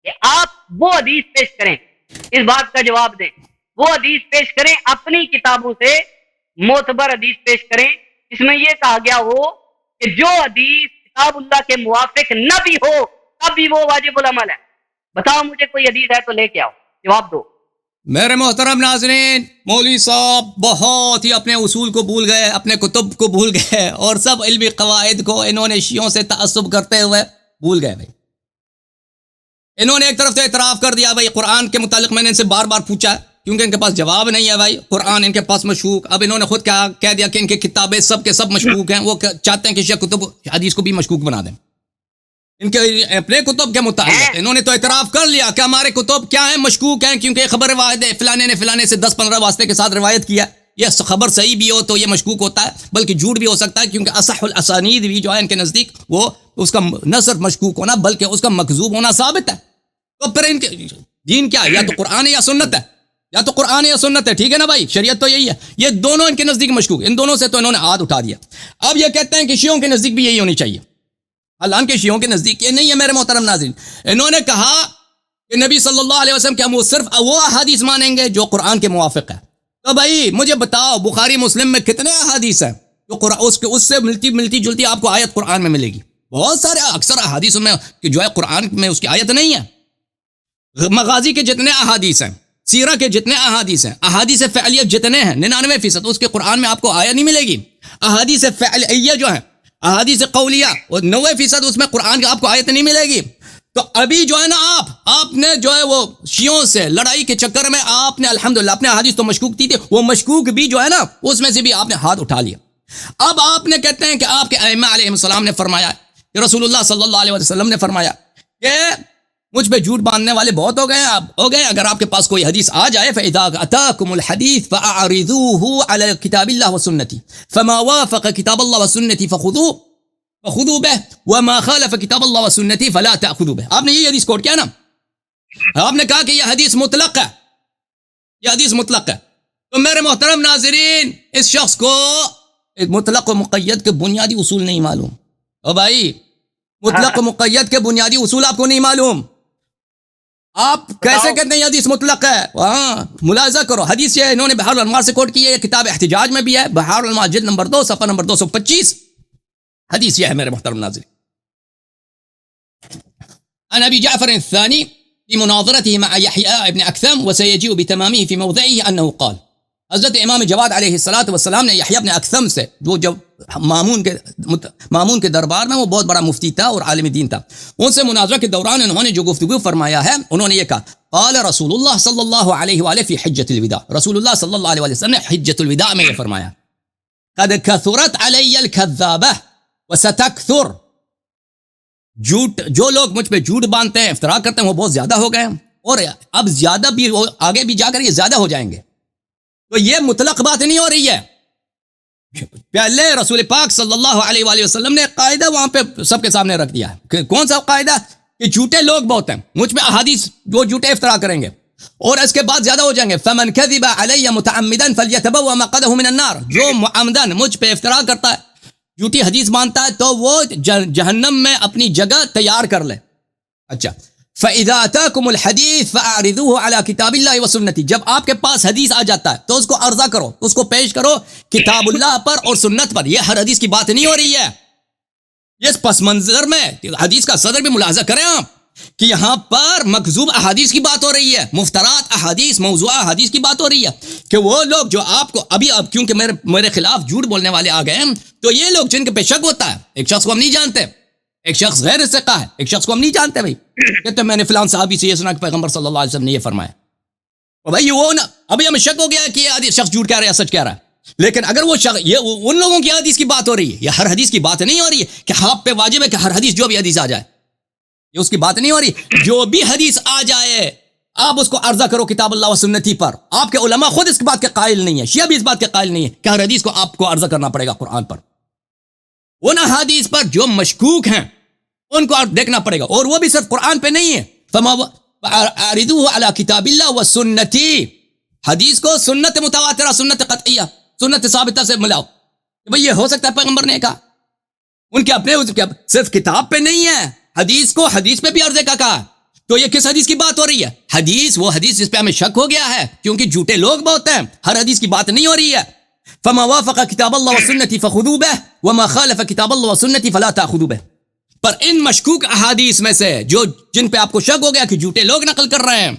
کہ آپ وہ حدیث پیش کریں, اس بات کا جواب دیں, وہ حدیث پیش کریں اپنی کتابوں سے, معتبر حدیث پیش کریں اس میں یہ کہا گیا ہو کہ جو حدیث کتاب اللہ کے موافق نہ بھی ہو تب بھی وہ واجب العمل ہے. بتاؤ مجھے کوئی حدیث ہے تو لے کے آؤ, جواب دو. میرے محترم ناظرین, مولوی صاحب بہت ہی اپنے اصول کو بھول گئے, اپنے کتب کو بھول گئے, اور سب علمی قواعد کو انہوں نے شیعوں سے تعصب کرتے ہوئے بھول گئے. بھائی انہوں نے ایک طرف سے اعتراف کر دیا, بھائی قرآن کے متعلق میں نے ان سے بار بار پوچھا کیونکہ ان کے پاس جواب نہیں ہے. بھائی قرآن ان کے پاس مشکوک, اب انہوں نے خود کیا کہہ دیا کہ ان کی کتابیں سب کے سب مشکوک ہیں. وہ چاہتے ہیں کہ شیعہ کتب حدیث کو بھی مشکوک بنا دیں. ان کے اپنے کتب کے متعلق انہوں نے تو اعتراف کر لیا کہ ہمارے کتب کیا ہیں, مشکوک ہیں, کیونکہ خبر واحد ہے, فلانے نے فلانے سے 10-15 واسطے کے ساتھ روایت کیا. یہ خبر صحیح بھی ہو تو یہ مشکوک ہوتا ہے, بلکہ جھوٹ بھی ہو سکتا ہے, کیونکہ اصح الاسانید بھی جو ہے ان کے نزدیک وہ اس کا نہ صرف مشکوک ہونا بلکہ اس کا مکذوب ہونا ثابت ہے. تو پھر ان کے دین کیا, یا تو قرآن یا سنت ہے, یا تو قرآن یا سنت ہے, ٹھیک ہے نا بھائی, شریعت تو یہی ہے. یہ دونوں ان کے نزدیک مشکوک, ان دونوں سے تو انہوں نے ہاتھ اٹھا دیا. اب یہ کہتے ہیں کہ شیعوں کے نزدیک بھی یہی ہونی چاہیے. حالانکہ شیعوں کے نزدیک یہ نہیں ہے میرے محترم ناظرین. انہوں نے کہا کہ نبی صلی اللہ علیہ وسلم کے ہم صرف وہ احادیث مانیں گے جو قرآن کے موافق ہے. تو بھائی مجھے بتاؤ بخاری مسلم میں کتنے احادیث ہیں جو اس سے ملتی جلتی آپ کو آیت قرآن میں ملے گی؟ بہت سارے, اکثر احادیث میں کہ جو ہے قرآن میں اس کی آیت نہیں ہے. مغازی کے جتنے احادیث ہیں, سیرہ کے جتنے احادیث ہیں, احادیث فعلیہ جتنے ہیں 99% اس کے قرآن میں آپ کو آیت نہیں ملے گی. احادیث فعلیہ جو ہیں, احادیث قولیہ, اور 90% اس میں قرآن کی آپ کو آیت نہیں ملے گی. تو ابھی جو ہے نا آپ نے جو ہے وہ شیعوں سے لڑائی کے چکر میں آپ نے الحمدللہ اپنے احادیث تو مشکوک تھی, وہ مشکوک بھی جو ہے نا اس میں سے بھی آپ نے ہاتھ اٹھا لیا. اب آپ نے کہتے ہیں کہ آپ کے ائمہ علیہ السلام نے فرمایا کہ رسول اللہ صلی اللہ علیہ وسلم نے فرمایا کہ مجھ پہ جھوٹ باندھنے والے بہت ہو گئے. اگر آپ کے پاس کوئی حدیث آ جائے فَإِذَا أَتَاكُمُ الْحَدِيث فَأَعْرِضُوهُ عَلَى كِتَابِ اللَّهِ وَسُنَّتِهِ فَمَا وَافَقَ كِتَابَ اللَّهِ وَسُنَّتِهِ فَخُذُوهُ بِهِ وَمَا خَالَفَ كِتَابَ اللَّهِ وَسُنَّتِهِ فَلَا تَأْخُذُوا بِهِ. آپ نے یہ حدیث کوٹ کیا نا, آپ نے کہا کہ یہ حدیث مطلق ہے, یہ حدیث مطلق ہے. تو میرے محترم ناظرین, اس شخص کو مطلق و مقید کے بنیادی اصول نہیں معلوم. او بھائی مطلق و مقید کے بنیادی اصول آپ کو نہیں معلوم. آپ کیسے کہتے ہیں یہ حدیث مطلق ہے؟ ہاں ملاحظہ کرو, حدیث یہ انہوں نے بحار الانوار سے کوٹ کی ہے, یہ کتاب احتجاج میں بھی ہے, بحار الانوار جلد نمبر 2 صفحہ نمبر 225. حدیث یہ ہے میرے محترم ناظرین. عن ابي جعفر الثاني في مناظرته مع يحيى بن اكثم وسيجيء بتمامه في موضعه انه قال. حضرت امام جواد علیہ الصلوۃ والسلام نے یحییٰ بن اکثم سے، وہ جب مامون کے دربار میں وہ بہت بڑا مفتی تھا اور عالم دین تھا، ان سے مناظرہ کے دوران انہوں نے جو گفتگو فرمایا ہے، انہوں نے یہ کہا قال رسول اللہ صلی اللہ علیہ وآلہ فی حجۃ الوداع. رسول اللہ صلی اللہ علیہ وسلم نے حجۃ الوداع میں یہ فرمایا قد کثرت علی الکذابہ وستکثر. جھوٹ، جو لوگ مجھ پہ جھوٹ باندھتے ہیں، افترا کرتے ہیں، وہ بہت زیادہ ہو گئے ہیں، اور اب زیادہ بھی آگے بھی جا کر یہ زیادہ ہو جائیں گے. تو یہ مطلق بات نہیں ہو رہی ہے. پہلے رسول پاک صلی اللہ علیہ وآلہ وسلم نے قاعدہ وہاں پہ سب کے سامنے رکھ دیا ہے. کون سا قاعدہ؟ کہ جھوٹے لوگ بہت ہیں، مجھ پہ احادیث وہ جھوٹے افترا کریں گے اور اس کے بعد زیادہ ہو جائیں گے. فمن کذب علی متعمدا فلیتبوأ مقعده من النار. جو معمدن مجھ پہ افترا کرتا ہے، جھوٹی حدیث مانتا ہے، تو وہ جہنم میں اپنی جگہ تیار کر لے. اچھا، فَإِذَا أَتَاكُمُ الْحَدِيث فَأَعْرِضُوهُ عَلَى كِتَابِ اللَّهِ وَسُنَّتِهِ. جب آپ کے پاس حدیث آ جاتا ہے تو اس کو عرضہ کرو، اس کو پیش کرو کتاب اللہ پر اور سنت پر. یہ ہر حدیث کی بات نہیں ہو رہی ہے. یہ پس منظر میں حدیث کا صدر بھی ملاحظہ کریں آپ کہ یہاں پر مکذوب احادیث کی بات ہو رہی ہے، مفترات احادیث، موضوع احادیث کی بات ہو رہی ہے. کہ وہ لوگ جو آپ کو ابھی اب کیونکہ میرے خلاف جھوٹ بولنے والے آ گئے ہیں، تو یہ لوگ جن کے پہ شک ہوتا ہے، ایک شخص کو ہم نہیں جانتے، ایک شخص غیر ثقہ ہے، ایک شخص کو ہم نہیں جانتے. بھائی کہتے ہیں میں نے فلان صحابی سے یہ سنا کہ پیغمبر صلی اللہ علیہ وسلم نے یہ فرمایا. اور بھائی وہ نا ابھی ہمیں شک ہو گیا کہ یہ شخص جھوٹ کہہ رہا ہے سچ کہہ رہا ہے. لیکن اگر وہ شخص، یہ ان لوگوں کی حدیث کی بات ہو رہی ہے، یہ ہر حدیث کی بات نہیں ہو رئی ہے کہ آپ پہ واجب ہے کہ ہر حدیث جو بھی حدیث آ جائے، یہ اس کی بات نہیں ہو رہی. جو بھی حدیث آ جائے آپ اس کو عرضہ کرو کتاب اللہ و سنتی پر. آپ کے علماء خود اس بات کے قائل نہیں ہیں، شیعہ بھی اس بات کے قائل نہیں ہے کہ ہر حدیث کو آپ کو عرضہ کرنا پڑے گا قرآن پر. ان احادیث پر جو مشکوک ہیں ان کو دیکھنا پڑے گا، اور وہ بھی صرف قرآن پہ نہیں ہے. فَأَعْرِضُوهُ عَلَى كِتَابِ اللَّهِ وَالسُّنَّةِ. حدیث کو سنت متواترہ، سنت قطعیہ، سنت ثابتہ سے ملاؤ. بھئی یہ ہو سکتا ہے پیغمبر نے کہا، ان کے اپنے صرف کتاب پہ نہیں ہے، حدیث کو حدیث پہ بھی عرضے کا کہا. تو یہ کس حدیث کی بات ہو رہی ہے؟ حدیث، وہ حدیث جس پہ ہمیں شک ہو گیا ہے کیونکہ جھوٹے لوگ بہت ہیں، ہر حدیث کی بات نہیں ہو رہی ہے. فَمَا وَافَقَ كِتَابَ اللَّهِ وَسُنَّتِ فَخُذُوا بِهِ وَمَا خَالَفَ كِتَابَ اللَّهِ وَسُنَّتِ فَلَا تَأْخُذُوا بِهِ. پر ان مشکوک احادیث میں سے جن پہ آپ کو شک ہو گیا کہ جھوٹے لوگ نقل کر رہے ہیں،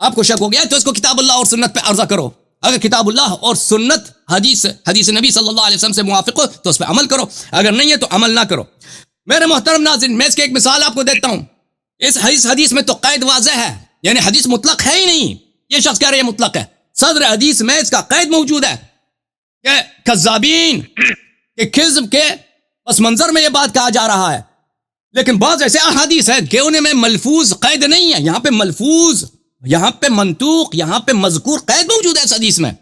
آپ کو شک ہو گیا تو اس کو کتاب اللہ اور سنت پہ عرضہ کرو. اگر کتاب اللہ اور سنت حدیث نبی صلی اللہ علیہ وسلم سے موافق ہو تو اس پہ عمل کرو، اگر نہیں ہے تو عمل نہ کرو. میرے محترم ناظرین، میں اس کی ایک مثال آپ کو دیتا ہوں. اس حدیث میں تو قید واضح ہے، یعنی حدیث مطلق ہے ہی نہیں. یہ شخص کہہ رہے ہیں مطلق ہے، صدر حدیث میں اس کا قید موجود ہے کہ کذابین کے کذب کے پس منظر میں یہ بات کہا جا رہا ہے. لیکن بعض ایسے احادیث ہیں کہ انہیں میں ملفوظ قید نہیں ہے، یہاں پہ ملفوظ، یہاں پہ منطوق، یہاں پہ مذکور قید موجود ہے اس حدیث میں.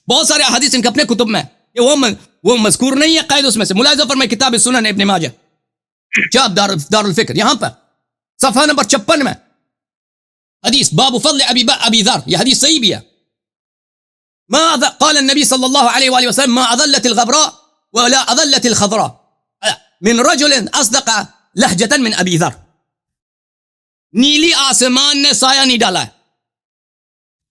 بہت سارے احادیث ان کے اپنے کتب میں کہ وہ مذکور نہیں ہے قید اس میں سے. ملاحظہ فرمائے کتاب سنن ابن ماجہ، چاپ دار الفکر، یہاں پر صفحہ نمبر 56 میں حدیث باب فضل ابی ذر، یہ حدیث صحیح بھی ہے. ما قال النبی صلی اللہ علیہ وآلہ وسلم ما اضلت الغبراء ولا اضلت الخضراء من رجل اصدق لہجتا من ابی ذر. نیلی آسمان نے سایہ نہیں ڈالا ہے،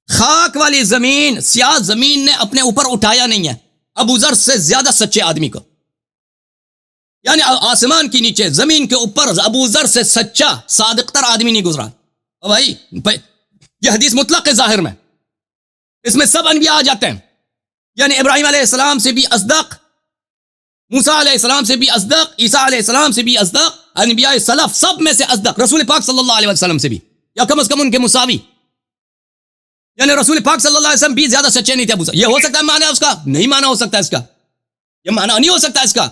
خاک والی زمین، سیاہ زمین نے اپنے اوپر اٹھایا نہیں ہے ابو ذر سے زیادہ سچے آدمی کو. یعنی آسمان کی نیچے، زمین کے اوپر ابو ذر سے سچا صادق تر آدمی نہیں گزرا. بھائی یہ حدیث مطلق ہے ظاہر میں، اس میں سب انبیاء آ جاتے ہیں. یعنی ابراہیم علیہ السلام سے بھی اصدق، موسیٰ علیہ السلام سے بھی اصدق، عیسیٰ علیہ السلام سے بھی اصدق، انبیاء سلف سب میں سے اصدق، رسول پاک صلی اللہ علیہ وسلم سے بھی، یا کم از کم ان کے مساوی. یعنی رسول پاک صلی اللہ علیہ وسلم بھی زیادہ سچے نہیں تھے ابو ذر. یہ ہو سکتا ہے معنی اس کا؟ نہیں معنی ہو سکتا اس کا، یہ معنی نہیں ہو سکتا اس کا.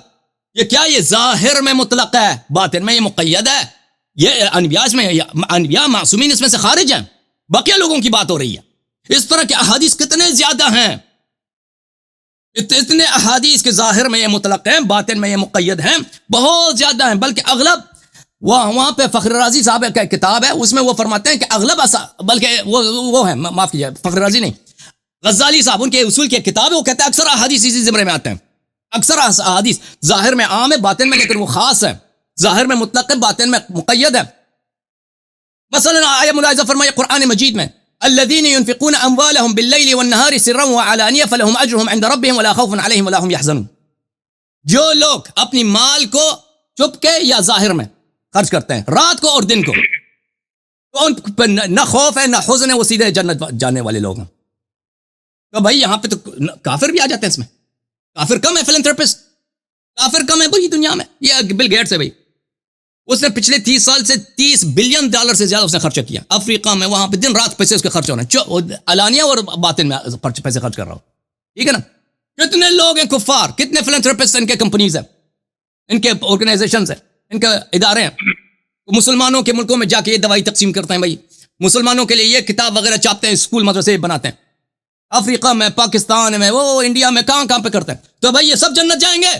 یہ کیا؟ یہ ظاہر میں مطلق ہے، باطن میں یہ مقید ہے. یہ انبیاء معصومین اس میں سے خارج ہیں، بقیہ لوگوں کی بات ہو رہی ہے. اس طرح کے احادیث کتنے زیادہ ہیں، اتنے احادیث کے ظاہر میں یہ مطلق ہیں، باطن میں یہ مقید ہیں، بہت زیادہ ہیں. بلکہ اغلب وہاں پہ فخر رازی صاحب کا کتاب ہے، اس میں وہ فرماتے ہیں کہ اغلب بلکہ وہ ہے، معاف کیجیے فخر رازی نہیں، غزالی صاحب، ان کے اصول کی کتاب ہے، وہ کہتے ہیں اکثر احادیث اسی زمرے میں آتے ہیں. اکثر احادیث ظاہر میں عام ہے، باطن میں لیکن وہ خاص ہے، ظاہر میں مطلق ہے، باطن میں مقید ہے. مثلا آیہ ملاحظہ فرمائے قرآن مجید میں الذين ينفقون اموالهم بالليل والنهار سرا وعلانية فلهم اجرهم عند ربهم ولا خوف عليهم ولا هم يحزنون. جو لوگ اپنی مال کو چپ کے یا ظاہر میں خرچ کرتے ہیں رات کو اور دن کو، تو ان پہ نہ خوف ہے نہ حزن ہے، وہ سیدھے جنت جانے والے لوگ ہیں۔ تو بھائی یہاں پہ تو کافر بھی آ جاتے ہیں، اس میں کافر کم ہے، فلنتھراپسٹ کافر کم ہے پوری دنیا میں۔ یہ بل گیٹس ہے بھائی، اس نے پچھلے 30 سال سے $30 بلین سے زیادہ اس نے خرچہ کیا افریقہ میں، وہاں پہ دن رات پیسے اس کے خرچ ہو رہے ہیں، علانیہ اور باطن میں پیسے خرچ کر رہا ہوں، ٹھیک ہے نا۔ کتنے لوگ ہیں کفار، کتنے فلنتھراپسٹ ان کے کمپنیز ہیں، ان کے آرگنائزیشنز ہیں، ان کے ادارے ہیں، مسلمانوں کے ملکوں میں جا کے یہ دوائی تقسیم کرتے ہیں بھائی، مسلمانوں کے لیے یہ کتاب وغیرہ چھاپتے ہیں، اسکول مدرسے بناتے ہیں، افریقہ میں، پاکستان میں، وہ انڈیا میں، کہاں پہ کرتے ہیں۔ تو بھائی یہ سب جنت جائیں گے؟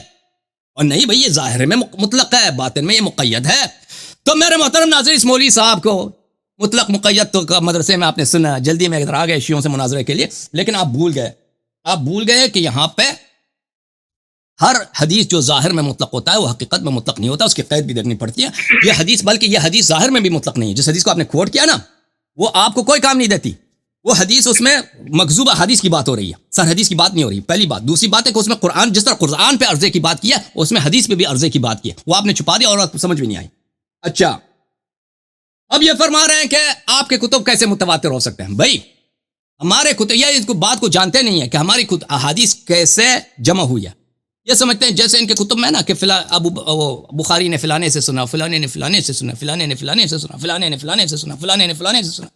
اور نہیں بھائی، یہ ظاہر میں مطلق ہے، باطن میں یہ مقید ہے۔ تو میرے محترم ناظرین، اس مولوی صاحب کو مطلق مقید تو مدرسے میں آپ نے سنا، جلدی میں ادھر آ گئے شیعوں سے مناظرے کے لیے، لیکن آپ بھول گئے کہ یہاں پہ ہر حدیث جو ظاہر میں مطلق ہوتا ہے وہ حقیقت میں مطلق نہیں ہوتا، اس کی قید بھی دیکھنی پڑتی ہے۔ یہ حدیث، بلکہ یہ حدیث ظاہر میں بھی مطلق نہیں ہے، جس حدیث کو آپ نے کوٹ کیا نا، وہ آپ کو کوئی کام نہیں دیتی، وہ حدیث اس میں مکذوبہ حدیث کی بات ہو رہی ہے، سر حدیث کی بات نہیں ہو رہی، پہلی بات۔ دوسری بات ہے کہ اس میں قرآن، جس طرح قرآن پہ عرضے کی بات کی ہے، اس میں حدیث پہ بھی عرضے کی بات کی ہے، وہ آپ نے چھپا دیا اور آپ کو سمجھ بھی نہیں آئی۔ اچھا، اب یہ فرما رہے ہیں کہ آپ کے کتب کیسے متواتر ہو سکتے ہیں؟ بھائی ہمارے کتب، یہ اس کو بات کو جانتے نہیں ہیں کہ ہماری احادیث کیسے جمع ہوئی ہے۔ یہ سمجھتے ہیں جیسے ان کے کتب میں نا کہ بخاری نے فلانے سے سنا، فلانے نے فلانے سے سنا، فلانے نے فلانے سے سنا، فلانے نے فلانے سے سنا، فلانے نے فلانے سے سنا،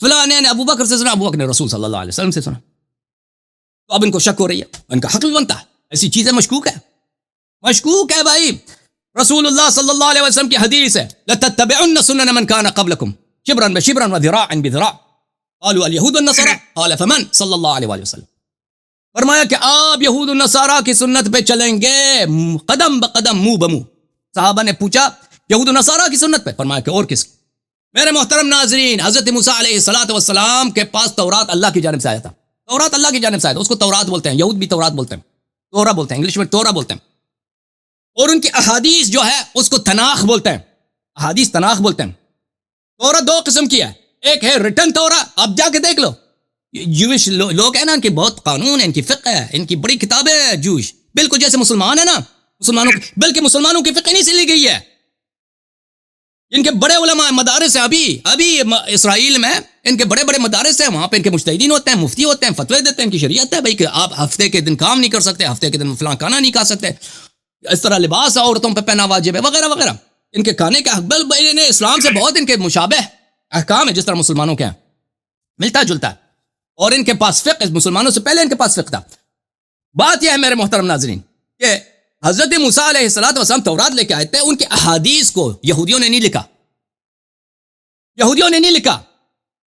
فلانے نے ابو بکر سے سنا، ابو بکر نے رسول صلی اللہ علیہ وسلم سے سنا۔ تو اب ان کو شک ہو رہی ہے، ان کا حق بھی بنتا ہے، ایسی چیزیں مشکوک ہے بھائی۔ رسول اللہ صلی اللہ علیہ وسلم کی حدیث ہے، لَتَتَّبِعُنَّ سُنَنَ مَنْ كَانَ قَبْلَكُمْ شِبْرًا بِشِبْرًا وَذِرَاعًا بِذِرَاع قالوا اليهود والنصارى قال فمن صلی اللہ علیہ وسلم۔ فرمایا کہ آپ یہود النصارہ کی سنت پہ چلیں گے قدم بقدم، منہ بمنہ۔ صحابہ نے پوچھا یہود النصارہ کی سنت پہ؟ فرمایا کہ اور کس کی؟ میرے محترم ناظرین، حضرت موسیٰ علیہ السلام کے پاس تورات اللہ کی جانب سے آیا تھا، تورات اللہ کی جانب سے آیا تھا، اس کو تورات بولتے ہیں، یہود بھی تورات بولتے ہیں، تورا بولتے ہیں، انگلش میں تورا بولتے ہیں۔ اور ان کی احادیث جو ہے اس کو تناخ بولتے ہیں، احادیث تناخ بولتے ہیں۔ تورا دو قسم کی ہے، ایک ہے ریٹن تورا، آپ جا کے دیکھ لو، جوش لوگ ہیں نا، ان کے بہت قانون ہے، ان کی فقہ ہے، ان کی بڑی کتابیں ہیں جوش، بالکل جیسے مسلمان ہیں نا، مسلمانوں کی، بلکہ مسلمانوں کی فقہ نہیں سے لی گئی ہے، ان کے بڑے علماء مدارس ہیں، ابھی اسرائیل میں ان کے بڑے بڑے مدارس ہیں، وہاں پہ ان کے مجتہدین ہوتے ہیں، مفتی ہوتے ہیں، فتوے دیتے ہیں، ان کی شریعت ہے بھائی کہ آپ ہفتے کے دن کام نہیں کر سکتے، ہفتے کے دن فلاں کھانا نہیں کھا سکتے، اس طرح لباس عورتوں پہ پہنا واجب ہے، وغیرہ وغیرہ، ان کے کھانے کا حق، بل اسلام سے بہت ان کے مشابہ احکام ہے، جس طرح مسلمانوں کے ہیں، ملتا جلتا ہے، اور ان کے پاس فقہ مسلمانوں سے پہلے ان کے پاس فقہ تھا۔ بات یہ ہے میرے محترم ناظرین کہ حضرت موسیٰ علیہ السلام تورات لے کے آئے تھے، ان کے احادیث کو یہودیوں نے نہیں لکھا،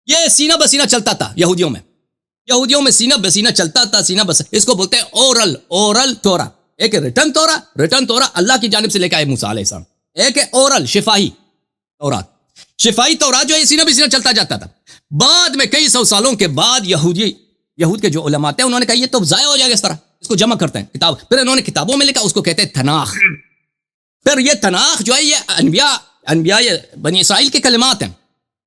یہ سینہ بسینہ چلتا تھا یہودیوں میں سینہ بسینہ چلتا تھا، سینہ بس، اس کو بولتے ہیں اورل تورا۔ ایک ہے ریٹن تورا اللہ کی جانب سے لے کے آئے موسیٰ علیہ السلام، ایک ہے اورل شفاہی تورات جو ہے سینہ بسینہ چلتا جاتا تھا۔ بعد میں کئی سو سالوں کے بعد یہود کے جو علماء تھے، انہوں نے کہا یہ تو ضائع ہو جائے گا، اس طرح اس کو جمع کرتے ہیں کتاب، پھر انہوں نے کتابوں میں لکھا، اس کو کہتے ہیں تناخ۔ پھر یہ تناخ جو ہے یہ انبیاء بنی اسرائیل کے کلمات ہیں،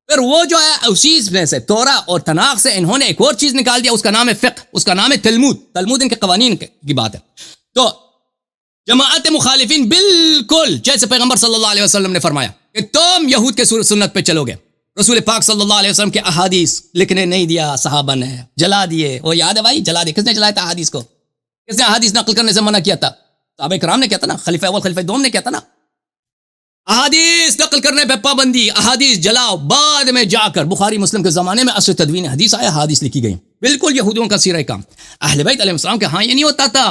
پھر وہ جو ہے اسی میں سے تورا اور تناخ سے انہوں نے ایک اور چیز نکال دیا، اس کا نام ہے فقہ، اس کا نام ہے تلمود ان کے قوانین کی بات ہے۔ تو جماعت مخالفین بالکل جیسے پیغمبر صلی اللہ علیہ وسلم نے فرمایا کہ تم یہود کے سنت پہ چلو گے، رسول پاک صلی اللہ علیہ وسلم کے احادیث لکھنے نہیں دیا، صحابہ نے جلا دیے، وہ یاد ہے بھائی، جلا دیے، کس نے جلایا تھا احادیث کو؟ کس نے احادیث نقل کرنے سے منع کیا تھا؟ صحابہ کرام نے کیا تھا نا، خلیفہ اول خلیفہ دوم نے کیا تھا نا، احادیث نقل کرنے پہ پابندی، احادیث جلاؤ۔ بعد میں جا کر بخاری مسلم کے زمانے میں اصل تدوین حدیث آیا، احادیث لکھی گئی، بالکل یہودیوں کا سیرہ کام۔ اہل بیت علیہ السلام کے ہاں یہ نہیں ہوتا تھا۔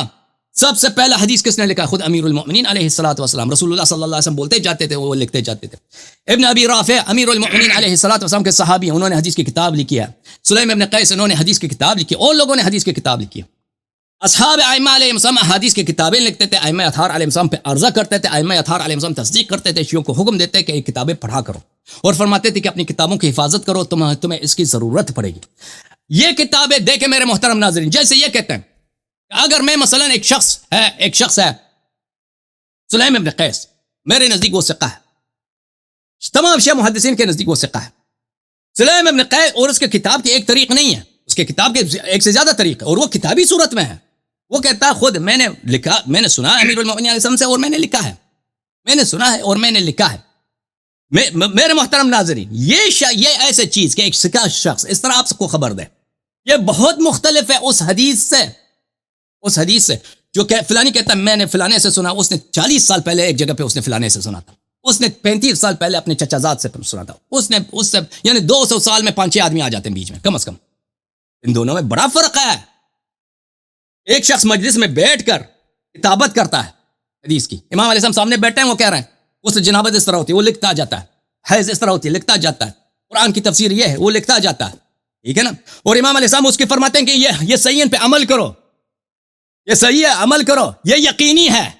سب سے پہلا حدیث کس نے لکھا؟ خود امیر المؤمنین علیہ السلام، رسول اللہ صلی اللہ علیہ وسلم بولتے جاتے تھے، وہ لکھتے جاتے تھے۔ ابن ابی رافع امیر المؤمنین علیہ السلام کے صحابی ہیں، انہوں نے حدیث کی کتاب لکھی ہے۔ سلیم ابن قیس انہوں نے حدیث کی کتاب لکھی، اور لوگوں نے حدیث کی کتاب لکھی ہے۔ اصحاب ائمہ علیہ السلام حدیث کی کتابیں لکھتے تھے، ائمہ اطہار علیہ السلام پہ عرضہ کرتے تھے، ائمہ اطہار علیہ السلام تصدیق کرتے تھے، شیعوں کو حکم دیتے کہ یہ کتابیں پڑھا کرو، اور فرماتے تھے کہ اپنی کتابوں کی حفاظت کرو، تمہیں اس کی ضرورت پڑے گی۔ یہ کتابیں دیکھیں میرے محترم ناظرین، جیسے یہ کہتے ہیں کہ اگر میں مثلا ایک شخص ہے سلیم ابن قیس، میرے نزدیک وہ ثقہ ہے، تمام شیعہ محدثین کے نزدیک وہ ثقہ ہے۔ سلیم ابن قیس، اور اس کے کتاب کی ایک طریق نہیں ہے، اس کے کتاب کے ایک سے زیادہ طریق ہے، اور وہ کتابی صورت میں ہے، وہ کہتا ہے خود میں نے لکھا، میں نے سنا امیر المومنین علیہ السلام سے اور میں نے لکھا ہے، میں نے سنا ہے اور میں نے لکھا ہے. میرے محترم ناظرین، یہ ایسے چیز کہ ایک سکا شخص اس طرح آپ کو خبر دے، یہ بہت مختلف ہے اس حدیث سے جو کہ فلانی کہتا ہے میں نے فلانے سے سنا، اس نے 40 سال پہلے ایک جگہ پہ اس نے فلانے سے سنا تھا، اس نے 35 سال پہلے اپنے چچا زاد سے سنا تھا، اس سے یعنی 200 سال میں 5-6 آدمی آ جاتے ہیں بیچ میں کم از کم. ان دونوں میں بڑا فرق ہے. ایک شخص مجلس میں بیٹھ کر کتابت کرتا ہے حدیث کی، امام علیہ السلام سامنے بیٹھے ہیں، وہ کہہ رہے ہیں اس سے جنابت اس طرح ہوتی ہے، وہ لکھتا جاتا ہے، حیض اس طرح ہوتی ہے، لکھتا جاتا ہے، قرآن کی تفسیر یہ ہے، وہ لکھتا جاتا ہے، ٹھیک ہے نا. اور امام علیہ السلام اس کی فرماتے ہیں کہ یہ صحیح ہے، ان پہ عمل کرو، یہ صحیح ہے، عمل کرو، یہ یقینی ہے،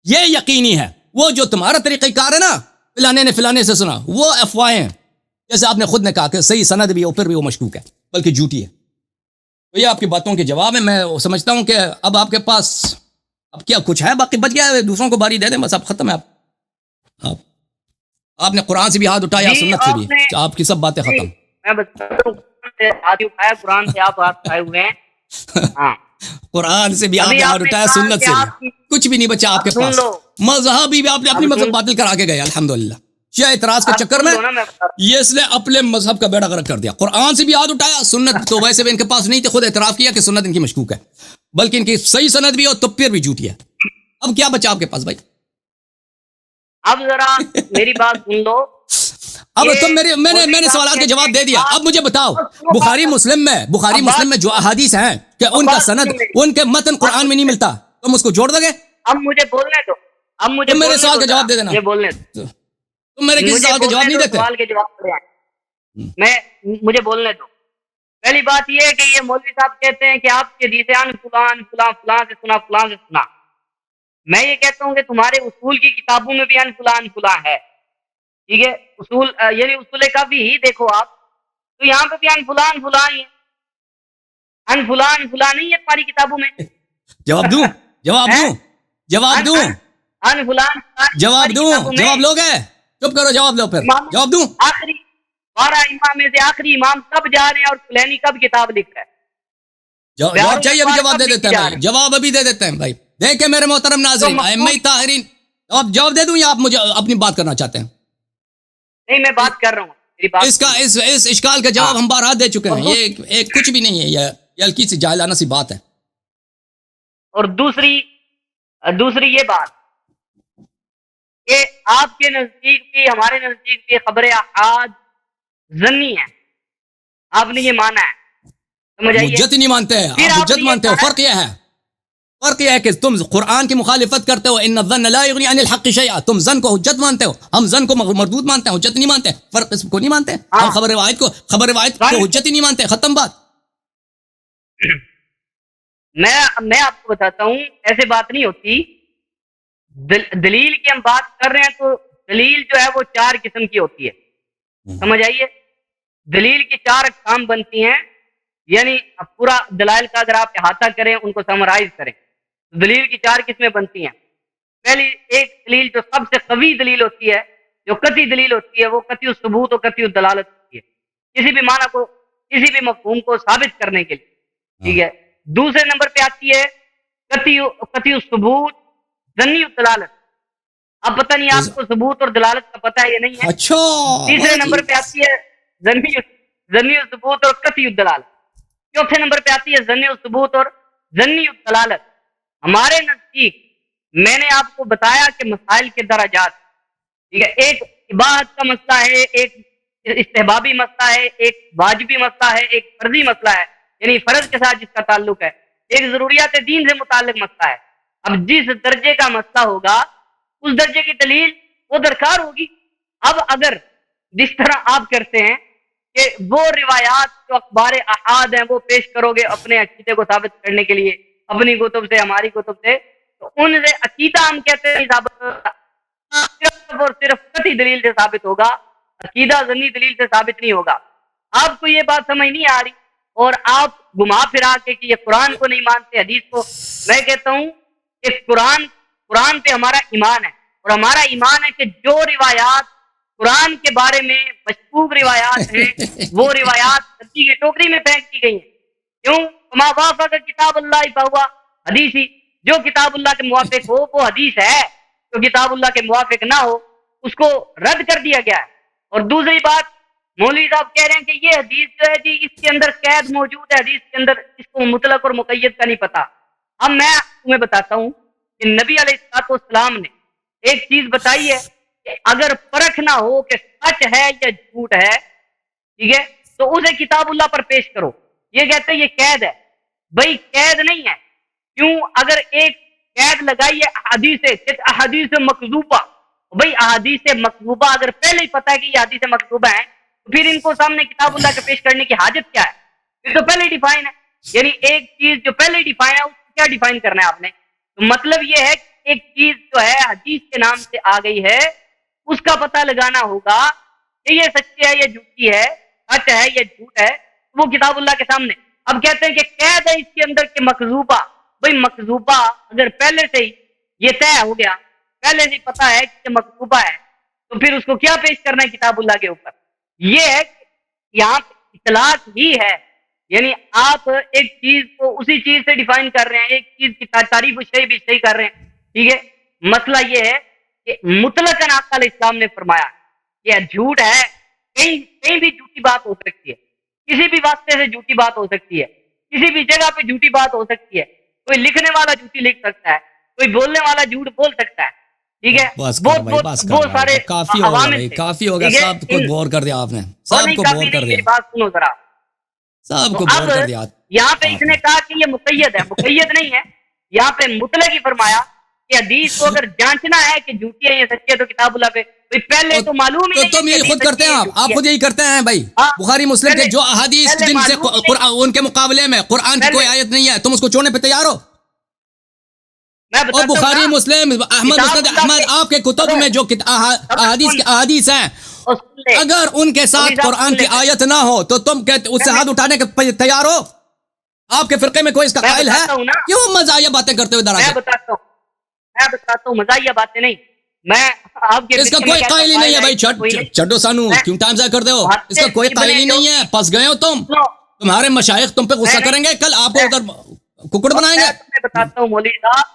یہ یقینی ہے. وہ جو تمہارا طریقہ کار ہے نا، فلانے نے فلانے سے سنا، وہ افواہیں ہیں، جیسے آپ نے خود نے کہا کہ صحیح سند بھی ہو پھر بھی وہ مشکوک ہے بلکہ جھوٹی ہے. تو یہ آپ کی باتوں کے جواب ہے. میں سمجھتا ہوں کہ اب آپ کے پاس اب کیا کچھ ہے باقی بچ گیا ہے، دوسروں کو باری دے دیں، بس اب ختم ہے. آپ نے قرآن سے بھی ہاتھ اٹھایا، سنت سے بھی، آپ کی سب باتیں ختم. میں بتاتا ہوں ہاتھ اٹھایا، قرآن سے آپ ہاتھ اٹھائے ہوئے ہیں. ہاں قرآن سے بھی آپ نے ہاتھ اٹھایا، سنت سے بھی، کچھ بھی نہیں بچا آپ کے پاس. مذہبی بھی آپ نے اپنی مذہب باطل کرا کے گئے الحمدللہ. شیعہ اعتراض کے چکر میں یہ اس نے اپنے مذہب کا بیڑا غرق کر دیا. قرآن سے بھی ہاتھ اٹھایا، سنت تو ویسے بھی ان کے پاس نہیں تھے، خود اعتراف کیا کہ سنت ان کی مشکوک ہے، بلکہ ان کی صحیح سند بھی ہو تو پھر بھی جھوٹی ہے. اب کیا بچا آپ کے پاس بھائی؟ اب ذرا میری بات سن لو. اب تم میں نے سوالات کے جواب دے دیا. اب مجھے بتاؤ، بخاری مسلم میں جو احادیث ہیں کہ ان کا سند، ان کے متن قرآن میں نہیں ملتا، تم اس کو جوڑ دو گے؟ اب مجھے بولنے دو، اب مجھے میرے سوال کا جواب دے دینا. یہ بولنے دو، تم میرے کسی سوال کا جواب نہیں دیتے. سوال کے جواب مجھے بولنے دو. پہلی بات یہ ہے کہ یہ مولوی صاحب کہتے ہیں کہ آپ کے حدیثان فلان فلاں فلاں سے سنا، فلاں سے سنا. میں یہ کہتا ہوں کہ تمہارے اصول کی کتابوں میں بھی ان فلان فلاں ہے، ٹھیک ہے، اصول یعنی اصول کافی ہی دیکھو آپ، تو یہاں پہ بھی ان فلان فلاں ہی ہے، ان فلان فلاں نہیں ہے تمہاری کتابوں میں. جواب دوں ان فلان جواب لو گے؟ چپ کرو، جواب دو، پھر جواب دوں. آخری 12 امام میں سے آخری امام کب جا رہے ہیں اور کلینی کب کتاب لکھ رہا ہے؟ جواب چاہیے، ابھی جواب دے دیتے ہیں، جواب ابھی دے دیتے ہیں بھائی. دیکھیں میرے محترم ناظرین، ائمہ طاہرین، اب جواب دے دوں یا آپ مجھے اپنی بات کرنا چاہتے ہیں؟ نہیں، میں بات کر رہا ہوں. اس کا اس اشکال کا جواب ہم بارہا دے چکے ہیں. یہ ایک کچھ بھی نہیں ہے، یہ ہلکی سی جاہلانہ سی بات ہے. اور دوسری یہ بات کہ آپ کے نزدیک بھی ہمارے نزدیک بھی خبر احاد ظنی ہے، آپ نے یہ مانا ہے، سمجھ آئیے؟ حجت ہی نہیں مانتے ہیں، آپ حجت مانتے ہو. فرق یہ ہے کہ تم قرآن کی مخالفت کرتے ہو، ان الظن لا یغنی عن الحق شیئا، تم ظن کو حجت مانتے ہو، ہم ظن کو مردود مانتے ہیں، حجت نہیں مانتے. فرق اس کو نہیں مانتے ہم، خبر روایت کو حجت ہی نہیں مانتے. ختم بات. میں آپ کو بتاتا ہوں، ایسے بات نہیں ہوتی. دلیل کی ہم بات کر رہے ہیں تو دلیل جو ہے وہ 4 قسم کی ہوتی ہے، سمجھ آئیے؟ دلیل کی 4 اقسام بنتی ہیں، یعنی پورا دلائل کا اگر آپ احاطہ کریں، ان کو سمرائز کریں، دلیل کی 4 قسمیں بنتی ہیں. پہلی ایک دلیل جو سب سے قوی دلیل ہوتی ہے، جو قطعی دلیل ہوتی ہے، وہ قطعی الثبوت و قطعی الدلالت ہوتی ہے، کسی بھی معنی کو، کسی بھی مفہوم کو ثابت کرنے کے لیے، ٹھیک ہے. دوسرے نمبر پہ آتی ہے قطعی الثبوت ظنی الدلالت. اب پتہ نہیں آپ کو ثبوت اور دلالت کا پتہ ہے یا نہیں ہے. اچھا. تیسرے نمبر پہ آتی ہے ظنی الثبوت اور قطعی الدلالت. چوتھے نمبر پہ آتی ہے ظنی الثبوت اور ظنی الدلالت. ہمارے نزدیک میں نے آپ کو بتایا کہ مسائل کے درجات، ٹھیک ہے، ایک اباحت کا مسئلہ ہے، ایک استحبابی مسئلہ ہے، ایک واجبی مسئلہ ہے، ایک فرضی مسئلہ ہے، یعنی فرض کے ساتھ جس کا تعلق ہے، ایک ضروریات دین سے متعلق مسئلہ ہے. اب جس درجے کا مسئلہ ہوگا اس درجے کی دلیل وہ درکار ہوگی. اب اگر جس طرح آپ کرتے ہیں کہ وہ روایات جو اخبار احاد ہیں وہ پیش کرو گے اپنے عقیدے کو ثابت کرنے کے لیے، اپنی کتب سے، ہماری کتب سے، تو ان سے عقیدہ ہم کہتے ہیں صرف اور صرف قطعی دلیل سے ثابت ہوگا، عقیدہ ظنی دلیل سے ثابت نہیں ہوگا. آپ کو یہ بات سمجھ نہیں آ رہی اور آپ گھما پھرا کے کہ یہ قرآن کو نہیں مانتے، حدیث کو. میں کہتا ہوں کہ قرآن پہ ہمارا ایمان ہے، اور ہمارا ایمان ہے کہ جو روایات قرآن کے بارے میں مشکوک روایات ہیں وہ روایات سچی کی ٹوکری میں پھینک دی گئی ہیں. کیوں؟ ما وافق کتاب اللہ فہوا حدیثی جو کتاب اللہ کے موافق ہو وہ حدیث ہے، جو کتاب اللہ کے موافق نہ ہو اس کو رد کر دیا گیا ہے۔ اور دوسری بات، مولوی صاحب کہہ رہے ہیں کہ یہ حدیث جو ہے جی اس کے اندر قید موجود ہے، حدیث کے اندر اس کو مطلق اور مقید کا نہیں پتا۔ اب میں تمہیں بتاتا ہوں کہ نبی علیہ السلام نے ایک چیز بتائی ہے کہ اگر پرکھ نہ ہو کہ سچ ہے یا جھوٹ ہے، ٹھیک ہے، تو اسے کتاب اللہ پر پیش کرو۔ یہ کہتے ہیں یہ قید ہے، بھائی قید نہیں ہے، کیوں؟ اگر ایک قید لگائی ہے احادیث مکذوبہ، بھائی احادیث مکذوبہ اگر پہلے ہی پتا ہے کہ یہ احادیث مکذوبہ ہیں تو پھر ان کو سامنے کتاب اللہ کے پیش کرنے کی حاجت کیا ہے؟ پھر تو پہلے ہی ڈیفائن ہے، یعنی ایک چیز جو پہلے ہی ڈیفائن ہے اس کو کیا ڈیفائن کرنا ہے آپ نے؟ تو مطلب یہ ہے کہ ایک چیز جو ہے حدیث کے نام سے آ گئی ہے، اس کا پتہ لگانا ہوگا کہ یہ سچی ہے یا جھوٹی ہے، سچ ہے یا جھوٹ ہے، وہ کتاب اللہ کے سامنے۔ اب کہتے ہیں کہ قید ہے اس کے اندر کہ مکذوبہ، بھئی مکذوبہ اگر پہلے سے ہی یہ طے ہو گیا، پہلے سے پتا ہے کہ مکذوبہ ہے، تو پھر اس کو کیا پیش کرنا ہے کتاب اللہ کے اوپر؟ یہ ہے کہ یہاں اطلاق ہی ہے، یعنی آپ ایک چیز کو اسی چیز سے ڈیفائن کر رہے ہیں، ایک چیز کی تعریف صحیح بھی صحیح کر رہے ہیں، ٹھیک ہے۔ مسئلہ یہ ہے کہ مطلقاً آقا علیہ السلام نے فرمایا کہ جھوٹ ہے، کہیں بھی جھوٹی بات ہو سکتی ہے، کسی بھی واسطے سے جھوٹی بات ہو سکتی ہے، کسی بھی جگہ پہ جھوٹی بات ہو سکتی ہے، کوئی لکھنے والا جھوٹی لکھ سکتا ہے، کوئی بولنے والا جھوٹ بول سکتا ہے، ٹھیک ہے۔ بہت سارے کافی ہوگا بھائی، کافی ہوگا، سب کو بور کر دیا آپ نے، سب کو بور کر دیا، بات سنو ذرا، سب کو بور کر دیا۔ یہاں پہ اس نے کہا کہ یہ مقید ہے، مقید نہیں ہے، یہاں پہ مطلق ہی فرمایا کہ حدیث کو اگر جانچنا ہے کہ جھوٹی ہے یا سچی ہے تو کتاب اللہ پہ پہلے تو معلوم ہی نہیں، تو تم یہی خود کرتے ہیں، آپ خود یہی کرتے ہیں بھائی۔ بخاری مسلم کے جو احادیث جن سے ان کے مقابلے میں قرآن کی کوئی آیت نہیں ہے، تم اس کو چھوڑنے پہ تیار ہو؟ اور بخاری مسلم احمد مسند احمد آپ کے کتب میں جو احادیث ہیں، اگر ان کے ساتھ قرآن کی آیت نہ ہو تو تم اس سے ہاتھ اٹھانے کے تیار ہو؟ آپ کے فرقے میں کوئی اس کا قائل ہے؟ کیوں مزاحیہ باتیں کرتے ہوئے ڈرا؟ میں بتاتا ہوں مزاحیہ باتیں نہیں، میں آپ کے اس کا کوئی قائل ہی نہیں ہے بھائی، چھڈو سانو کیوں ٹائم ضائع کر دے ہو؟ اس کا کوئی قائل ہی نہیں ہے، پھنس گئے ہو تم، تمہارے مشائخ تم پہ غصہ کریں گے، کل آپ کو ادھر ککڑ بنائیں گے۔ میں بتاتا ہوں مولوی صاحب،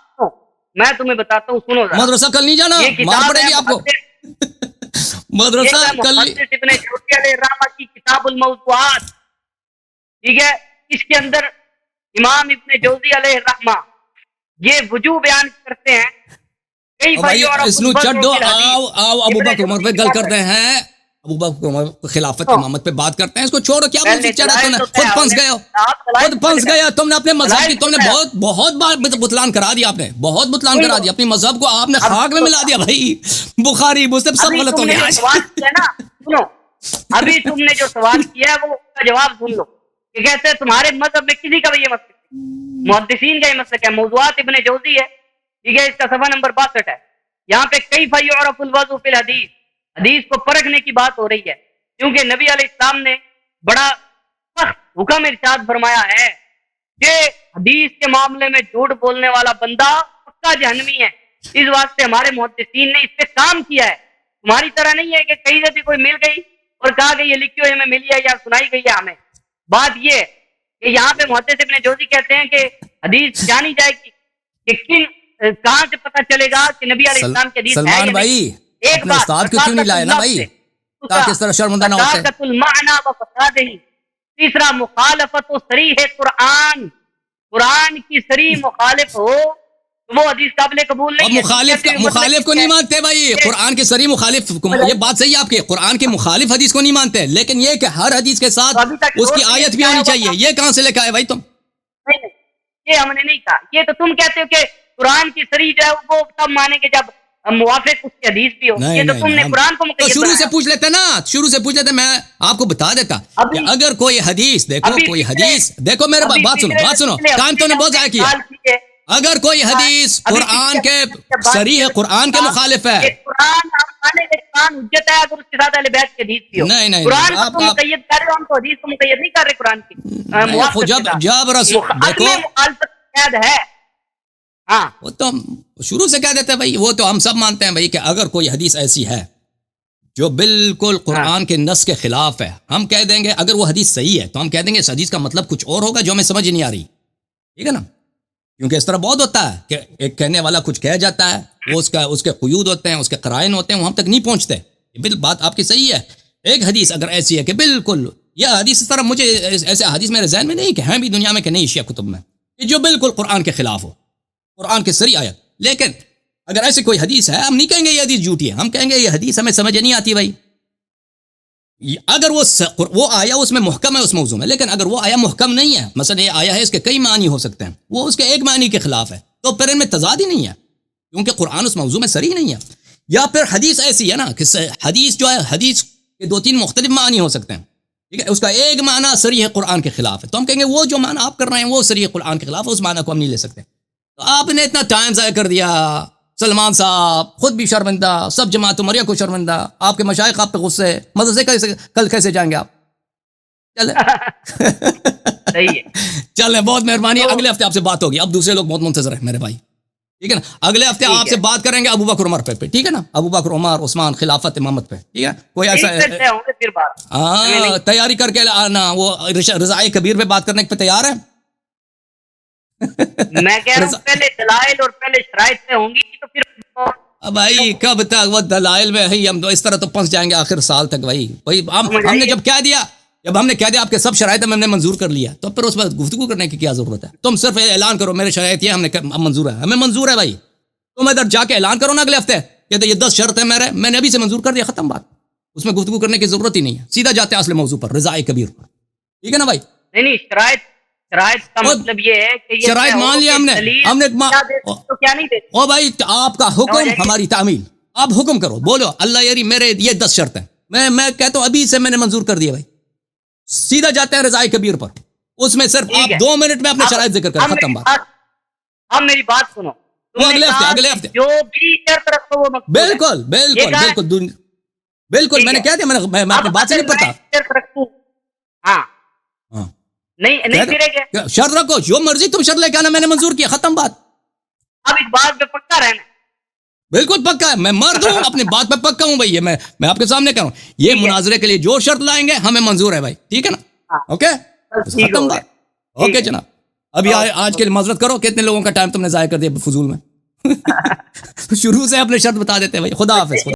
میں تمہیں بتاتا ہوں، سنو ذرا، مدرسہ کل نہیں جانا، مار پڑے گی آپ کو مدرسہ کل ابن جوزی علیہ الرحمہ کی کتاب الموضوعات، ٹھیک ہے، اس کے اندر امام ابن جوزی علیہ الرحمہ یہ وجوہ بیان کرتے ہیں، کئی بھائی اور اس نو چھڈو، آؤ ابو بکر عمر پہ گل کرتے ہیں، ابو بکر عمر خلافت امامت پہ بات کرتے ہیں، اس کو چھوڑو، کیا موضوع چڑھا تم نے؟ خود پھنس گئے ہو، خود پھنس گئے، تم نے اپنے مذہب کی، تم نے بہت بار بطلان کرا دیا، آپ نے بہت بطلان کرا دیا، اپنی مذہب کو آپ نے خاک میں ملا دیا بھائی، بخاری مسلم سب غلط ہو گیا۔ سنو، ابھی تم نے جو سوال کیا ہے وہ اس کا جواب سن لو، کہ کہتے ہیں تمہارے مذہب میں کسی کا بھی یہ مسئلہ، محدثین کا یہ مسئلہ ہے، موضوعات ابن جوزی ہے، ٹھیک ہے، اس کا صفحہ نمبر 62 ہے، یہاں پہ کیف یعرف الوضع فی الحدیث، حدیث کو پرکھنے کی بات ہو رہی ہے، کیونکہ نبی علیہ السلام نے بڑا سخت حکم ارشاد فرمایا ہے کہ حدیث کے معاملے میں جھوٹ بولنے والا بندہ پکا جہنمی ہے، اس واسطے ہمارے محدثین نے اس پہ کام کیا ہے، تمہاری طرح نہیں ہے کہ کہیں سے بھی کوئی مل گئی اور کہا کہ یہ لکھی ہوئی ہمیں ملی ہے یا سنائی گئی ہے ہمیں۔ بات یہ ہے کہ یہاں پہ محدث ابن جوزی کہتے ہیں کہ حدیث جانی جائے گی کہ کہاں سے پتہ چلے گا کہ نبی علیہ السلام کی حدیث ہے یا نہیں؟ بھائی اپنے استاد کو کیوں نہیں لائے نا بھائی، تاکہ اس طرح شرمندہ نہ ہوتے۔ فساقۃ المعنی و فسادہ، تیسرا مخالفت و صریح قرآن، قرآن کی صریح مخالف ہو تو وہ حدیث قابل قبول نہیں ہے۔ مخالف کو نہیں مانتے بھائی، قرآن کے صریح مخالف، یہ بات صحیح ہے آپ کی، قرآن کے مخالف حدیث کو نہیں مانتے، لیکن یہ کہ ہر حدیث کے ساتھ اس کی آیت بھی ہونی چاہیے، یہ کہاں سے لے کے آئے بھائی تم؟ یہ ہم نے نہیں کہا، یہ تو تم کہتے ہو کہ قرآن کی صریح جو ہے وہ تب مانیں گے جب موافق اس کی حدیث بھی ہو، یہ تو تم نے قرآن کو مقید شروع سے پوچھ لیتے نا، شروع سے پوچھ لیتے، میں آپ کو بتا دیتا کہ اگر کوئی حدیث، دیکھو کوئی حدیث، دیکھو میرے بات سنو، ٹائم تو نے بہت ضائع کیا، اگر کوئی حدیث قرآن کے صریح قرآن کے مخالف ہے، قرآن حجت ہے اگر اس کے ساتھ اہل بیت کی حدیث بھی ہو، نہیں قرآن کو تم مقید کر رہے ہو، ہم تو حدیث کو مقید نہیں کر رہے قرآن کی، جب رسول دیکھو مخالفت قید ہے، ہاں وہ تو شروع سے کہہ دیتے ہیں بھائی، وہ تو ہم سب مانتے ہیں بھائی کہ اگر کوئی حدیث ایسی ہے جو بالکل قرآن کے نص کے خلاف ہے، ہم کہہ دیں گے، اگر وہ حدیث صحیح ہے تو ہم کہہ دیں گے اس حدیث کا مطلب کچھ اور ہوگا جو ہمیں سمجھ نہیں آ رہی، ٹھیک ہے نا، کیونکہ اس طرح بہت ہوتا ہے کہ ایک کہنے والا کچھ کہہ جاتا ہے، وہ اس کے قیود ہوتے ہیں، اس کے قرائن ہوتے ہیں، وہ ہم تک نہیں پہنچتے. بات آپ کی صحیح ہے. ایک حدیث اگر ایسی ہے کہ بالکل یہ حدیث اس طرح، مجھے ایسے حدیث میرے ذہن میں نہیں کہ ہیں بھی دنیا میں کہ نہیں شیعہ کتب میں، کہ جو بالکل قرآن کے خلاف ہو، قرآن کے صریح آیت. لیکن اگر ایسی کوئی حدیث ہے، ہم نہیں کہیں گے یہ حدیث جھوٹی ہے، ہم کہیں گے یہ حدیث ہمیں سمجھ نہیں آتی بھائی. اگر وہ آیا اس میں محکم ہے اس موضوع میں، لیکن اگر وہ آیا محکم نہیں ہے، مثلا یہ آیا ہے اس کے کئی معنی ہو سکتے ہیں، وہ اس کے ایک معنی کے خلاف ہے، تو پھر ان میں تضاد ہی نہیں ہے، کیونکہ قرآن اس موضوع میں صریح نہیں ہے. یا پھر حدیث ایسی ہے نا کہ حدیث جو ہے، حدیث کے 2-3 مختلف معنی ہو سکتے ہیں، ٹھیک ہے، اس کا ایک معنی صریح قرآن کے خلاف ہے، تو ہم کہیں گے وہ جو معنی آپ کر رہے ہیں وہ صریح قرآن کے خلاف ہے، اس معنی کو ہم نہیں لے سکتے. تو آپ نے اتنا ٹائم ضائع کر دیا، سلمان صاحب خود بھی شرمندہ، سب جماعت عمریہ کو شرمندہ، آپ کے مشائخ آپ پہ غصے، مدرسے کل کیسے جائیں گے آپ؟ چلیں صحیح ہے. چلیں، بہت مہربانی. اگلے ہفتے آپ سے بات ہوگی. اب دوسرے لوگ بہت منتظر ہیں میرے بھائی، ٹھیک ہے نا. اگلے ہفتے آپ سے بات کریں گے ابو بکر عمر پہ، ٹھیک ہے نا، ابو بکر عمر عثمان خلافت امامت پہ، ٹھیک ہے. کوئی ایسا ہاں تیاری کر کے آنا. وہ رضائے کبیر پہ بات کرنے پہ تیار ہے؟ میں کہہ رہا ہوں پہلے دلائل اور پہلے شرائط سے ہوں گی تو پھر بھائی کب تک وہ دلائل میں ہے، ہم تو اس طرح تو پھنس جائیں گے آخر سال تک. بھائی ہم نے جب کہہ دیا آپ کے سب شرائط ہم نے منظور کر لیا، تو پھر اس پر گفتگو کرنے کی کیا ضرورت ہے؟ تم صرف اعلان کرو میرے شرائط یہ ہم نے منظور ہے، ہمیں منظور ہے بھائی. تم ادھر جا کے اعلان کرو نا اگلے ہفتے کہ یہ 10 شرط ہے میں نے ابھی سے منظور کر دیا، ختم بات. اس میں گفتگو کرنے کی ضرورت ہی نہیں ہے، سیدھا جاتے ہیں اصل موضوع پر، رضائے کبیر پر، ٹھیک ہے نا بھائی. نہیں شرائط کا مطلب یہ ہے کہ یہ شرائط مان لیا ہم نے تو کیا نہیں دیتے. او بھائی آپ کا حکم ہماری تعمیل، آپ حکم کرو، بولو اللہ یاری میرے یہ 10 شرط ہیں، میں کہتا ہوں ابھی سے میں نے منظور کر دیا بھائی. سیدھا جاتے ہیں رضائے کبیر پر، اس میں صرف آپ 2 منٹ میں اپنے شرائط ذکر کریں، ختم بات. اب میری بات سنو، وہ اگلے ہفتے جو بھی شرط رکھو وہ مقبول ہے. بالکل میں نے کہہ دیا، میں اپنی بات سے نہیں پڑتا. شرط رکھوں ہاں نہیں پھرے گا، شرط رکھو جو مرضی تم شرط لے کے آنا، میں نے منظور کیا، ختم بات. اب اس بات پہ پکا رہنا. بالکل پکا ہے، میں مرد ہوں، اپنی بات پہ پکا ہوں بھائی. میں آپ کے سامنے کہہ رہا ہوں، یہ مناظرے کے لیے جو شرط لائیں گے ہمیں منظور ہے بھائی، ٹھیک ہے نا. اوکے ختم بات. اوکے جناب، ابھی آج کے لیے معذرت کرو، کتنے لوگوں کا ٹائم تم نے ضائع کر دیا فضول میں. شروع سے اپنے شرط بتا دیتے بھائی. خدا حافظ.